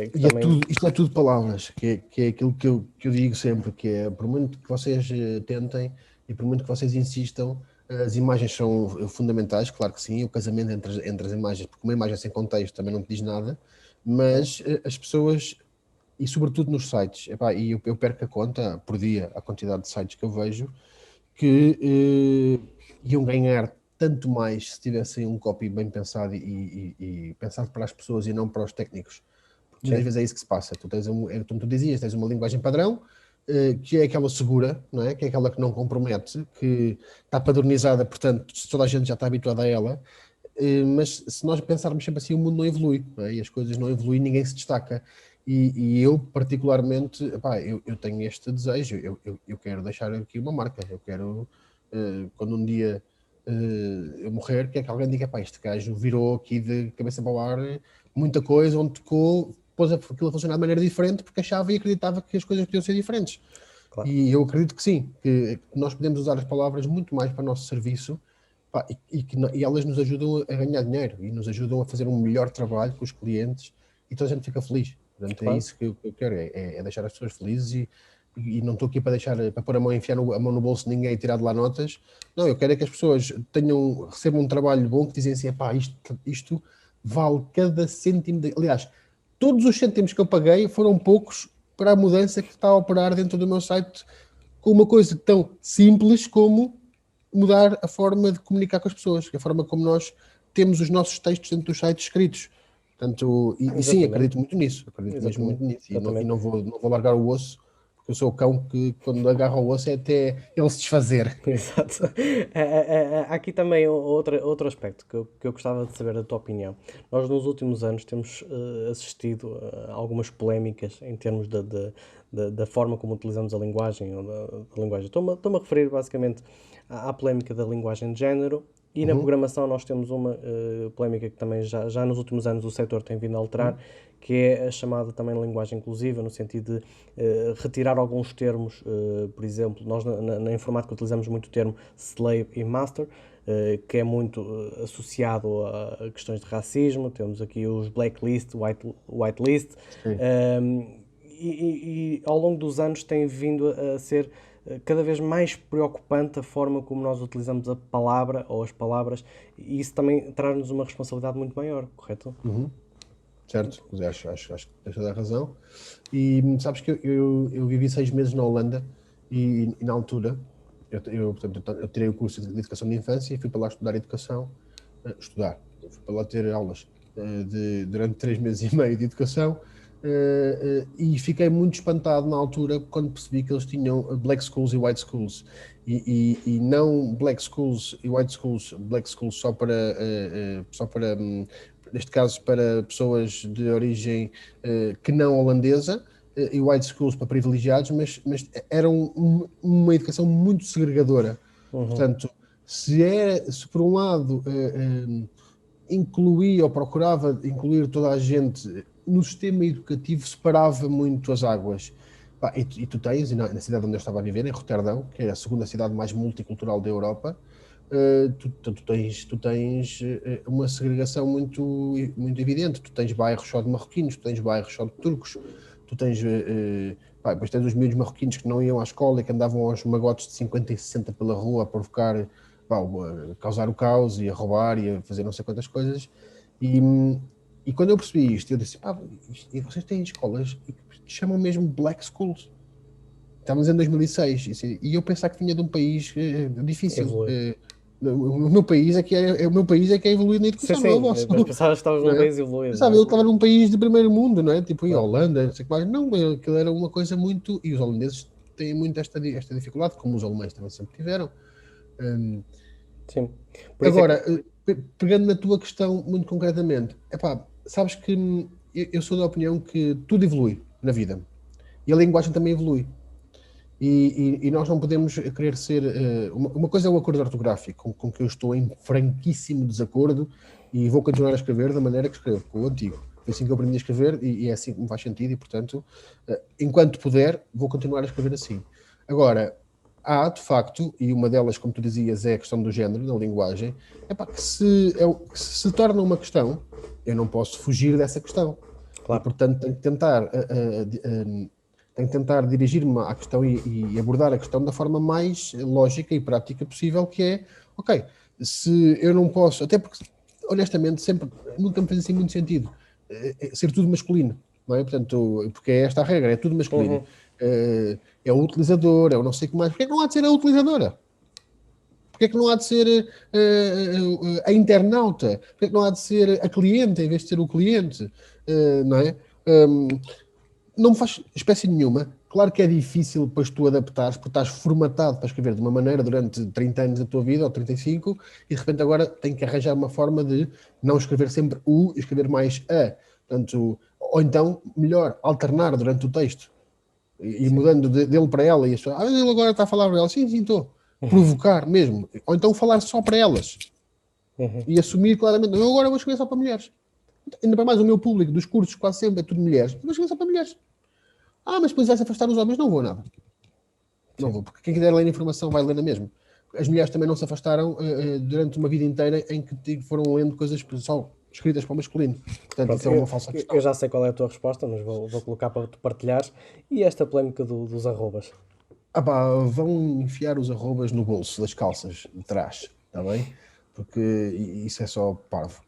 Também... isto é tudo palavras, que é aquilo que eu digo sempre, que é, por muito que vocês tentem e por muito que vocês insistam, As imagens são fundamentais, claro que sim, o casamento entre as imagens, porque uma imagem sem contexto também não te diz nada, mas as pessoas, e sobretudo nos sites, epá, e eu perco a conta por dia, a quantidade de sites que eu vejo, que iam ganhar tanto mais se tivessem um copy bem pensado e pensado para as pessoas e não para os técnicos. Porque muitas Sim, vezes é isso que se passa. Tu tens, como tu dizias, tens uma linguagem padrão, que é aquela segura, não é? Que é aquela que não compromete, que está padronizada, portanto, toda a gente já está habituada a ela. Mas se nós pensarmos sempre assim, o mundo não evolui, não é? E as coisas não evoluem, ninguém se destaca. E eu, particularmente, epá, eu tenho este desejo, eu quero deixar aqui uma marca, eu quero, quando um dia eu morrer, que é que alguém diga, pá, este gajo virou aqui de cabeça para o ar muita coisa, onde tocou, pôs aquilo a funcionar de maneira diferente, porque achava e acreditava que as coisas podiam ser diferentes. claro. E eu acredito que sim, que nós podemos usar as palavras muito mais para o nosso serviço, pá, e elas nos ajudam a ganhar dinheiro e nos ajudam a fazer um melhor trabalho com os clientes e toda a gente fica feliz. Portanto, é Claro. isso que eu quero, é deixar as pessoas felizes e não estou aqui para deixar, para pôr a mão, enfiar a mão no bolso de ninguém e tirar de lá notas. Não, eu quero é que as pessoas recebam um trabalho bom, que dizem assim, pá, isto vale cada cêntimo, aliás, todos os cêntimos que eu paguei foram poucos para a mudança que está a operar dentro do meu site com uma coisa tão simples como mudar a forma de comunicar com as pessoas, a forma como nós temos os nossos textos dentro dos sites escritos. Portanto, e sim, Exatamente. acredito muito nisso, acredito mesmo Exatamente. muito nisso. E Exatamente. não vou largar o osso, porque eu sou o cão que quando agarra o osso é até ele se desfazer. Exato. Há aqui também outro aspecto que eu gostava de saber da tua opinião. Nós, nos últimos anos, temos assistido a algumas polémicas em termos da forma como utilizamos a linguagem. Ou da linguagem. Estou-me a referir basicamente à polémica da linguagem de género. E na Uhum, programação nós temos uma polémica que também já nos últimos anos o setor tem vindo a alterar, uhum, que é a chamada também linguagem inclusiva, no sentido de retirar alguns termos, por exemplo, nós na informática utilizamos muito o termo slave e master, que é muito associado a questões de racismo, temos aqui os blacklist, whitelist, sim. e ao longo dos anos tem vindo a ser cada vez mais preocupante a forma como nós utilizamos a palavra ou as palavras, e isso também traz-nos uma responsabilidade muito maior, correto? Uhum, certo, mas acho que tens toda a razão. E sabes que eu vivi 6 meses na Holanda e na altura portanto, eu tirei o curso de Educação de Infância e fui para lá estudar Educação, fui para lá ter aulas durante 3 meses e meio de Educação, e fiquei muito espantado na altura quando percebi que eles tinham Black Schools e White Schools e não Black Schools e White Schools, Black Schools só para neste caso para pessoas de origem que não holandesa, e white schools para privilegiados, mas era uma educação muito segregadora. Uhum. Portanto, se por um lado incluía ou procurava incluir toda a gente no sistema educativo, separava muito as águas. Pá, e tu tens, na cidade onde eu estava a viver, em Roterdão, que é a segunda cidade mais multicultural da Europa, tu tens uma segregação muito evidente. Tu tens bairros só de marroquinos, tu tens bairros só de turcos, tu tens, pá, depois tens os miúdos marroquinos que não iam à escola e que andavam aos magotes de 50 e 60 pela rua a provocar, pá, a causar o caos e a roubar e a fazer não sei quantas coisas. E, e quando eu percebi isto, eu disse, pá, vocês têm escolas que chamam mesmo Black Schools. Estávamos em 2006 e eu pensava que vinha de um país difícil. Evolui. O meu país o meu país é que é evoluído na Sim, educação, não é o sim, vosso. mas pensavas que estavas Não num é? país evoluído, não Sabe, é? eu estava num país de primeiro mundo, não é? Tipo em Claro. Holanda, não sei o que mais. Não, mas aquilo era uma coisa muito. E os holandeses têm muito esta dificuldade, como os alemães também sempre tiveram. Hum, Sim. Por isso é que. Agora, pegando na tua questão muito concretamente, epá, sabes que eu sou da opinião que tudo evolui na vida e a linguagem também evolui. E nós não podemos querer ser. Uma coisa é o acordo ortográfico, com que eu estou em franquíssimo desacordo e vou continuar a escrever da maneira que escrevo, com o antigo. Foi assim que eu aprendi a escrever e é assim que me faz sentido e, portanto, enquanto puder, vou continuar a escrever assim. Agora, há, de facto, e uma delas, como tu dizias, é a questão do género na linguagem, que se torna uma questão, eu não posso fugir dessa questão. E, Claro. portanto, tenho que tentar tenho que tentar dirigir-me à questão e abordar a questão da forma mais lógica e prática possível, que é, ok, se eu não posso, até porque, honestamente, sempre, nunca me fez assim muito sentido ser tudo masculino, não é? Portanto, porque é esta a regra, é tudo masculino. É o utilizador, é o não sei o que mais. Porquê é que não há de ser a utilizadora? Porquê é que não há de ser a internauta? Porquê é que não há de ser a cliente em vez de ser o cliente? Não é? Não me faz espécie nenhuma. Claro que é difícil depois tu adaptares, porque estás formatado para escrever de uma maneira durante 30 anos da tua vida, ou 35, e de repente agora tem que arranjar uma forma de não escrever sempre o e escrever mais a. Portanto, ou então, melhor, alternar durante o texto. E mudando dele para ela, e as pessoas, ele agora está a falar para ela, sim, estou. Provocar mesmo. Ou então falar só para elas. E assumir claramente, eu agora vou escrever só para mulheres. Ainda para mais, o meu público dos cursos quase sempre é tudo mulheres. Eu vou escrever só para mulheres. Mas depois vai-se afastar os homens. Não vou nada. Não vou, porque quem quiser ler informação vai ler na mesma. As mulheres também não se afastaram durante uma vida inteira em que foram lendo coisas só escritas para o masculino. Portanto, Pronto, isso é uma falsa questão. eu já sei qual é a tua resposta, mas vou colocar para tu partilhares. E esta polémica dos arrobas? Vão enfiar os arrobas no bolso das calças de trás, está bem? Porque isso é só parvo.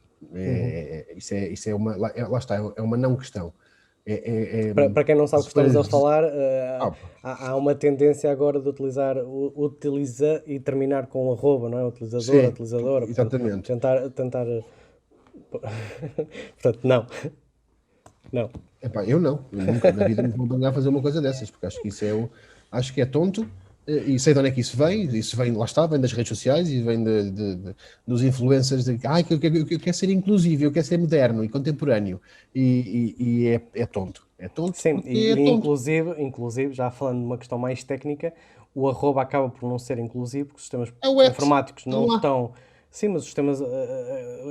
Isso é uma. Lá está, é uma não questão. Para quem não sabe o que estamos a falar, Ah, há uma tendência agora de utilizar utiliza e terminar com arroba, não é? Utilizador, sim, utilizadora. Portanto, exatamente. tentar. Portanto, não. Não. Eu não. Eu nunca na vida me vou bangar a fazer uma coisa dessas, porque acho que isso acho que é tonto. E sei de onde é que isso vem. Isso vem, lá está, vem das redes sociais e vem dos influencers de que eu quero ser inclusivo, eu quero ser moderno e contemporâneo. E é tonto. É tonto Sim, porque é tonto. inclusive, já falando de uma questão mais técnica, o arroba acaba por não ser inclusivo, porque os sistemas É o X. informáticos não Não há. estão. Sim, mas os sistemas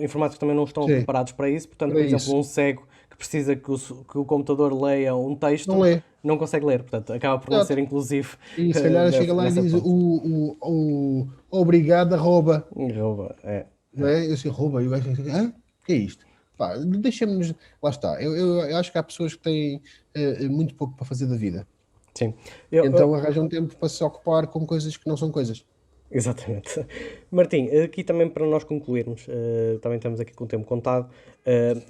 informáticos também não estão Sim, preparados para isso. Portanto, para por exemplo, isso. um cego que precisa que o computador leia um Não texto é. não consegue ler. Portanto, acaba por não ser Exato. inclusivo E se calhar chega lá e nessa diz ponte. o obrigado, arroba. Arroba, é. Não é? Eu assim, rouba, e o gajo assim, o que é isto? Pá, deixemos, lá está. Eu acho que há pessoas que têm muito pouco para fazer da vida. Sim. Então arranjam tempo para se ocupar com coisas que não são coisas. Exatamente. Martim, aqui também para nós concluirmos, também estamos aqui com o tempo contado.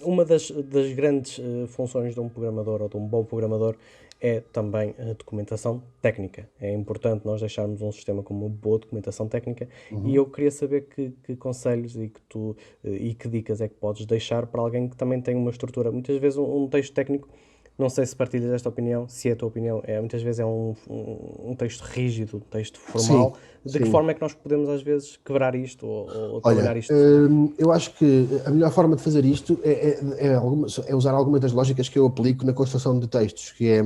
Uma das grandes funções de um programador ou de um bom programador é também a documentação técnica. É importante nós deixarmos um sistema com uma boa documentação técnica e eu queria saber que conselhos e que dicas é que podes deixar para alguém que também tem uma estrutura. Muitas vezes um texto técnico, não sei se partilhas esta opinião, se é a tua opinião, muitas vezes é um texto rígido, um texto Sim, formal. De que sim. forma é que nós podemos às vezes quebrar isto ou trabalhar Olha, isto de forma? eu acho que a melhor forma de fazer isto é usar algumas das lógicas que eu aplico na construção de textos, que é,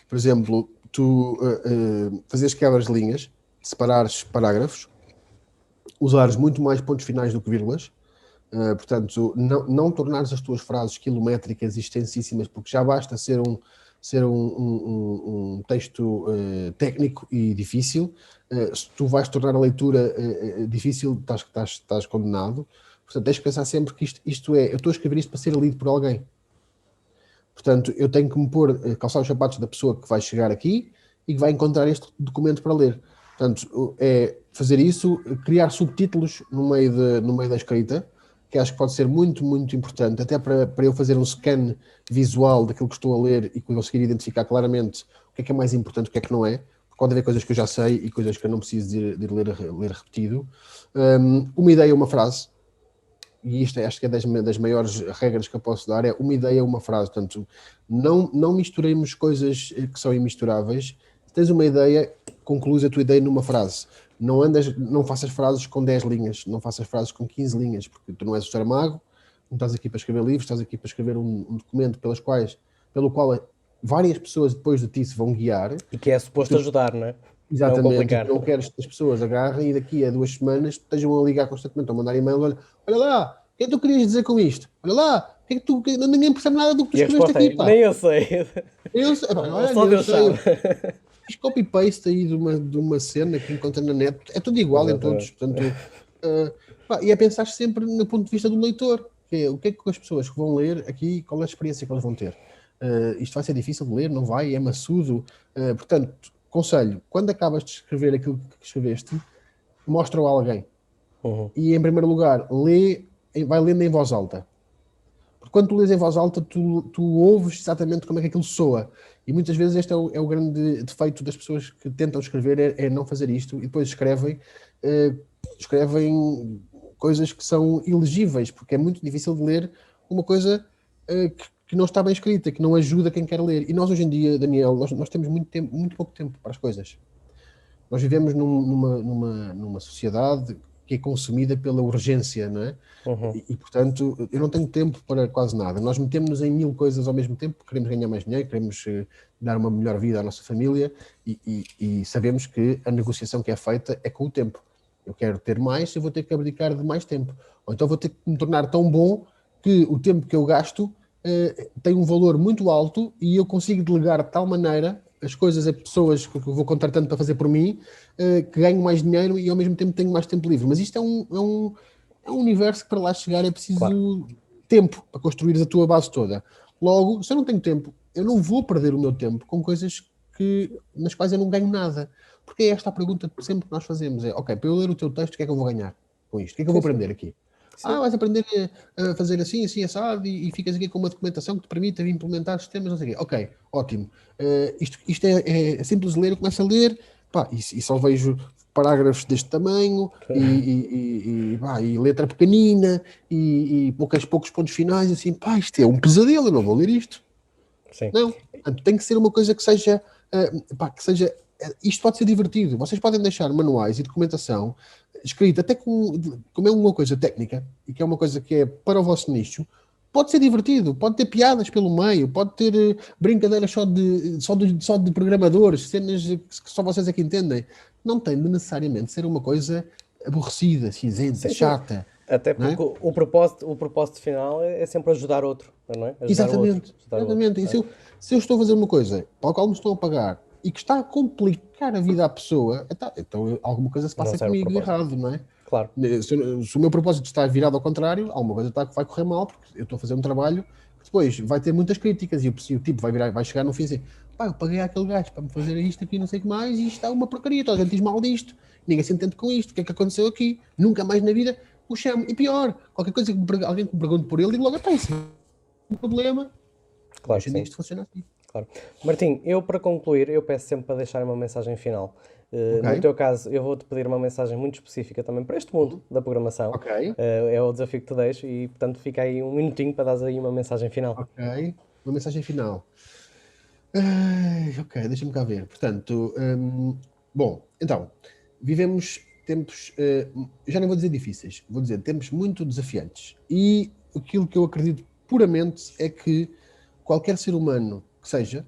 por exemplo, tu fazeres quebras de linhas, separares parágrafos, usares muito mais pontos finais do que vírgulas. Portanto, não tornares as tuas frases quilométricas e extensíssimas, porque já basta ser um texto técnico e difícil. Se tu vais tornar a leitura difícil, estás condenado. Portanto, tens que pensar sempre que isto é, eu estou a escrever isto para ser lido por alguém. Portanto, eu tenho que me pôr, calçar os sapatos da pessoa que vai chegar aqui e que vai encontrar este documento para ler. Portanto, é fazer isso, criar subtítulos no meio da escrita, que acho que pode ser muito, muito importante, até para eu fazer um scan visual daquilo que estou a ler e conseguir identificar claramente o que é mais importante, o que é que não é. Pode haver coisas que eu já sei e coisas que eu não preciso de ler repetido. Uma ideia, uma frase, e isto acho que é das maiores regras que eu posso dar, é uma ideia, uma frase. Portanto, não misturemos coisas que são imisturáveis. Se tens uma ideia, concluís a tua ideia numa frase. Não faças frases com 10 linhas, não faças frases com 15 linhas, porque tu não és o Saramago, não estás aqui para escrever livros, estás aqui para escrever um documento pelo qual várias pessoas depois de ti se vão guiar. E que é suposto ajudar, não é? Não Exatamente, complicar. tu não queres que as pessoas agarrem e daqui a 2 semanas estejam a ligar constantemente, ou a mandar e-mail, olha lá, o que é que tu querias dizer com isto? Olha lá, ninguém percebe nada do que tu E a escreveste resposta aqui, é, pá. nem eu sei. Eu sei, olha, Só eu Deus sei, sabe. fiz copy-paste aí de uma cena que encontra na net, é tudo igual em todos, Exatamente. portanto, e é pensar sempre no ponto de vista do leitor, que é o que é que as pessoas que vão ler aqui, qual é a experiência que eles vão ter. isto vai ser difícil de ler, não vai, é maçudo. Portanto, conselho, quando acabas de escrever aquilo que escreveste, mostra-o a alguém. E, em primeiro lugar, vai lendo em voz alta. Porque quando tu lês em voz alta, tu ouves exatamente como é que aquilo soa. E muitas vezes este é o grande defeito das pessoas que tentam escrever, é não fazer isto, e depois escrevem coisas que são ilegíveis, porque é muito difícil de ler uma coisa que não está bem escrita, que não ajuda quem quer ler. E nós hoje em dia, Daniel, nós temos muito pouco tempo para as coisas. Nós vivemos numa sociedade que é consumida pela urgência, não é? Portanto, eu não tenho tempo para quase nada. Nós metemos-nos em 1000 coisas ao mesmo tempo, queremos ganhar mais dinheiro, queremos dar uma melhor vida à nossa família e sabemos que a negociação que é feita é com o tempo. Eu quero ter mais, eu vou ter que abdicar de mais tempo. Ou então vou ter que me tornar tão bom que o tempo que eu gasto tem um valor muito alto e eu consigo delegar de tal maneira as coisas a pessoas que eu vou contratando para fazer por mim, que ganho mais dinheiro e ao mesmo tempo tenho mais tempo livre. Mas isto é um universo que para lá chegar é preciso tempo para construir a tua base toda. Logo, se eu não tenho tempo, eu não vou perder o meu tempo com coisas nas quais eu não ganho nada. Porque é esta a pergunta que sempre nós fazemos: é, ok, para eu ler o teu texto, o que é que eu vou ganhar com isto? O que é que eu vou aprender aqui? Vais aprender a fazer assim, assim, assado, e ficas aqui com uma documentação que te permite implementar sistemas, não sei o quê. Ok, ótimo. Isto é simples de ler, eu começo a ler, pá, e só vejo parágrafos deste tamanho, e letra pequenina, e poucos pontos finais, assim, pá, isto é um pesadelo, eu não vou ler isto. Sim. Não, portanto, tem que ser uma coisa que seja, isto pode ser divertido. Vocês podem deixar manuais e documentação escrita, até como é uma coisa técnica, e que é uma coisa que é para o vosso nicho, pode ser divertido, pode ter piadas pelo meio, pode ter brincadeiras só de programadores, cenas que só vocês é que entendem. Não tem de necessariamente ser uma coisa aborrecida, cinzenta, chata. Até porque o propósito final é sempre ajudar outro, não é? Ajudar Exatamente. Outro, E se eu estou a fazer uma coisa para a qual me estão a pagar e que está a complicar a vida à pessoa, então alguma coisa se passa comigo errado, não é? Claro. Se o meu propósito está virado ao contrário, alguma coisa vai correr mal, porque eu estou a fazer um trabalho que depois vai ter muitas críticas e o tipo vai chegar no fim e dizer: pá, eu paguei àquele gajo para me fazer isto aqui, não sei o que mais, e isto está uma porcaria, toda a gente diz mal disto, ninguém se entende com isto, o que é que aconteceu aqui? Nunca mais na vida o chamo. E pior, qualquer coisa que alguém me pergunte por ele, digo logo: pá, isso é um problema. Claro que sim. Isto funciona assim. Claro. Martim, eu para concluir, eu peço sempre para deixar uma mensagem final. No teu caso, eu vou-te pedir uma mensagem muito específica também para este mundo da programação. É o desafio que te deixo e, portanto, fica aí um minutinho para dar aí uma mensagem final. Ok, uma mensagem final. Ok, deixa-me cá ver. Portanto, bom, então, vivemos tempos, já não vou dizer difíceis, vou dizer tempos muito desafiantes. E aquilo que eu acredito puramente é que qualquer ser humano que seja,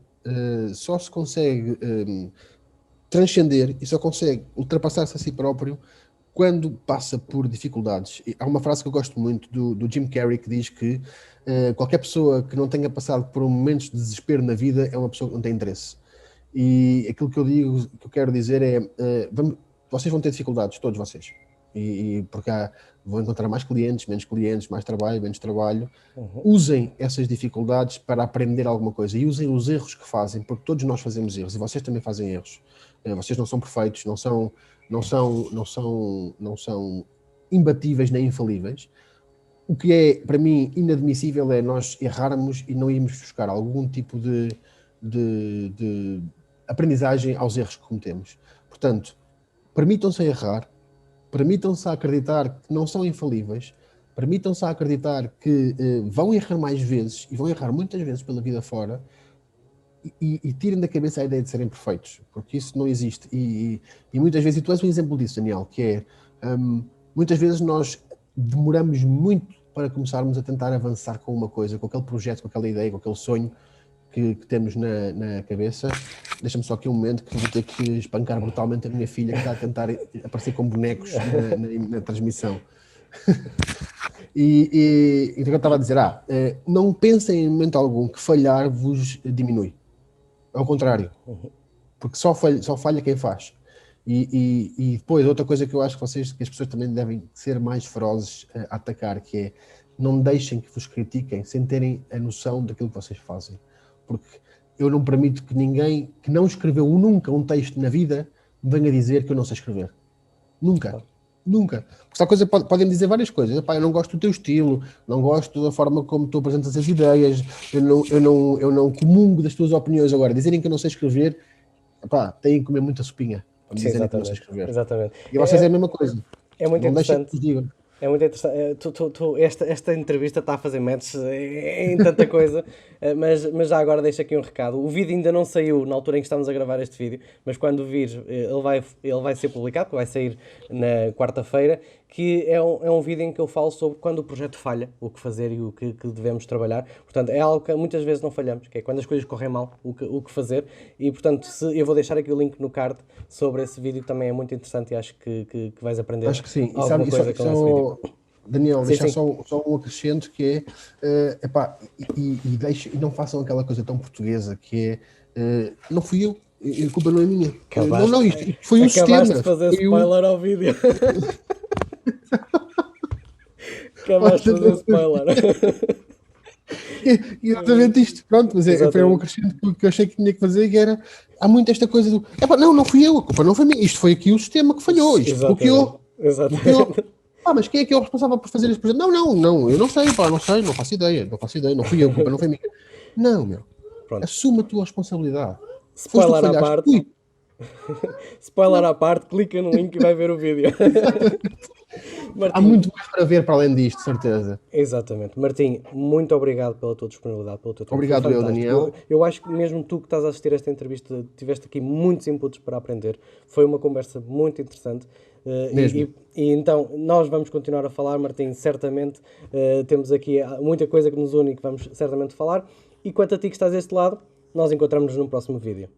só se consegue transcender e só consegue ultrapassar-se a si próprio quando passa por dificuldades. E há uma frase que eu gosto muito do Jim Carrey que diz que qualquer pessoa que não tenha passado por momentos de desespero na vida é uma pessoa que não tem interesse. E aquilo que eu quero dizer é, vocês vão ter dificuldades, todos vocês. Porque vão encontrar mais clientes, menos clientes, mais trabalho, menos trabalho. Usem essas dificuldades para aprender alguma coisa e usem os erros que fazem, porque todos nós fazemos erros e vocês também fazem erros. Vocês não são perfeitos, não são imbatíveis nem infalíveis. O que é, para mim, inadmissível é nós errarmos e não irmos buscar algum tipo de aprendizagem aos erros que cometemos. Portanto, permitam-se a errar, permitam-se a acreditar que não são infalíveis, permitam-se a acreditar que vão errar mais vezes e vão errar muitas vezes pela vida fora e tirem da cabeça a ideia de serem perfeitos, porque isso não existe. E muitas vezes, e tu és um exemplo disso, Daniel, que é, muitas vezes nós demoramos muito para começarmos a tentar avançar com uma coisa, com aquele projeto, com aquela ideia, com aquele sonho que temos na cabeça. Deixa-me só aqui um momento que vou ter que espancar brutalmente a minha filha que está a tentar aparecer com bonecos na transmissão. E o que eu estava a dizer, não pensem em momento algum que falhar vos diminui. Ao contrário, porque só falha quem faz. E depois, outra coisa que eu acho que as pessoas também devem ser mais ferozes a atacar, que é, não deixem que vos critiquem sem terem a noção daquilo que vocês fazem. porque eu não permito que ninguém que não escreveu nunca um texto na vida venha dizer que eu não sei escrever. Nunca. Nunca. Porque essa coisa podem dizer várias coisas. Epá, eu não gosto do teu estilo, não gosto da forma como tu apresentas as ideias, eu não comungo das tuas opiniões. Agora, dizerem que eu não sei escrever, epá, têm que comer muita sopinha para me Sim, dizerem que eu não sei exatamente. escrever. Exatamente. E vocês é a mesma coisa. É muito Não deixem que interessante. vos digam. É muito interessante. Esta entrevista está a fazer matches em tanta coisa, mas já agora deixo aqui um recado. O vídeo ainda não saiu na altura em que estamos a gravar este vídeo, mas quando vir, ele vai ser publicado, que vai sair na quarta-feira, que é um vídeo em que eu falo sobre quando o projeto falha, o que fazer e o que devemos trabalhar. Portanto, é algo que muitas vezes não falhamos, que é quando as coisas correm mal, o que fazer. E, portanto, eu vou deixar aqui o link no card sobre esse vídeo, que também é muito interessante e acho que vais aprender Acho que sim. E alguma sabe, coisa com esse vídeo. Daniel, Sim, deixar sim. só um acrescento que é, epá, e não façam aquela coisa tão portuguesa que é, não fui eu, a culpa não é minha. Não, Acabaste, não, isto foi o acabaste de sistema. fazer Foi o... spoiler ao vídeo. Acabaste de fazer spoiler. Exatamente isto, pronto, mas foi um Exatamente. acrescento que eu achei que tinha que fazer, que era, há muito esta coisa do, epá, não fui eu, a culpa não foi minha, isto foi aqui o sistema que falhou, isto Exatamente. bloqueou. Exatamente. Mas quem é que é o responsável por fazer este projeto? Não, eu não sei, pá, não sei, não faço ideia, não fui eu, a culpa não foi minha. Não, meu, Pronto. assume a tua responsabilidade. Foste tu que Spoiler à falhaste, parte. fui. Spoiler à parte, clica no link e vai ver o vídeo. Há Martim, muito mais para ver para além disto, certeza. exatamente. Martim, muito obrigado pela tua disponibilidade, pelo teu tempo. Foi Obrigado eu, fantástico. Eu, Daniel. eu acho que mesmo tu que estás a assistir a esta entrevista, tiveste aqui muitos inputs para aprender. Foi uma conversa muito interessante. Mesmo. E então, nós vamos continuar a falar, Martim, certamente. Temos aqui muita coisa que nos une e que vamos certamente falar. E quanto a ti que estás deste lado, nós encontramos-nos no próximo vídeo.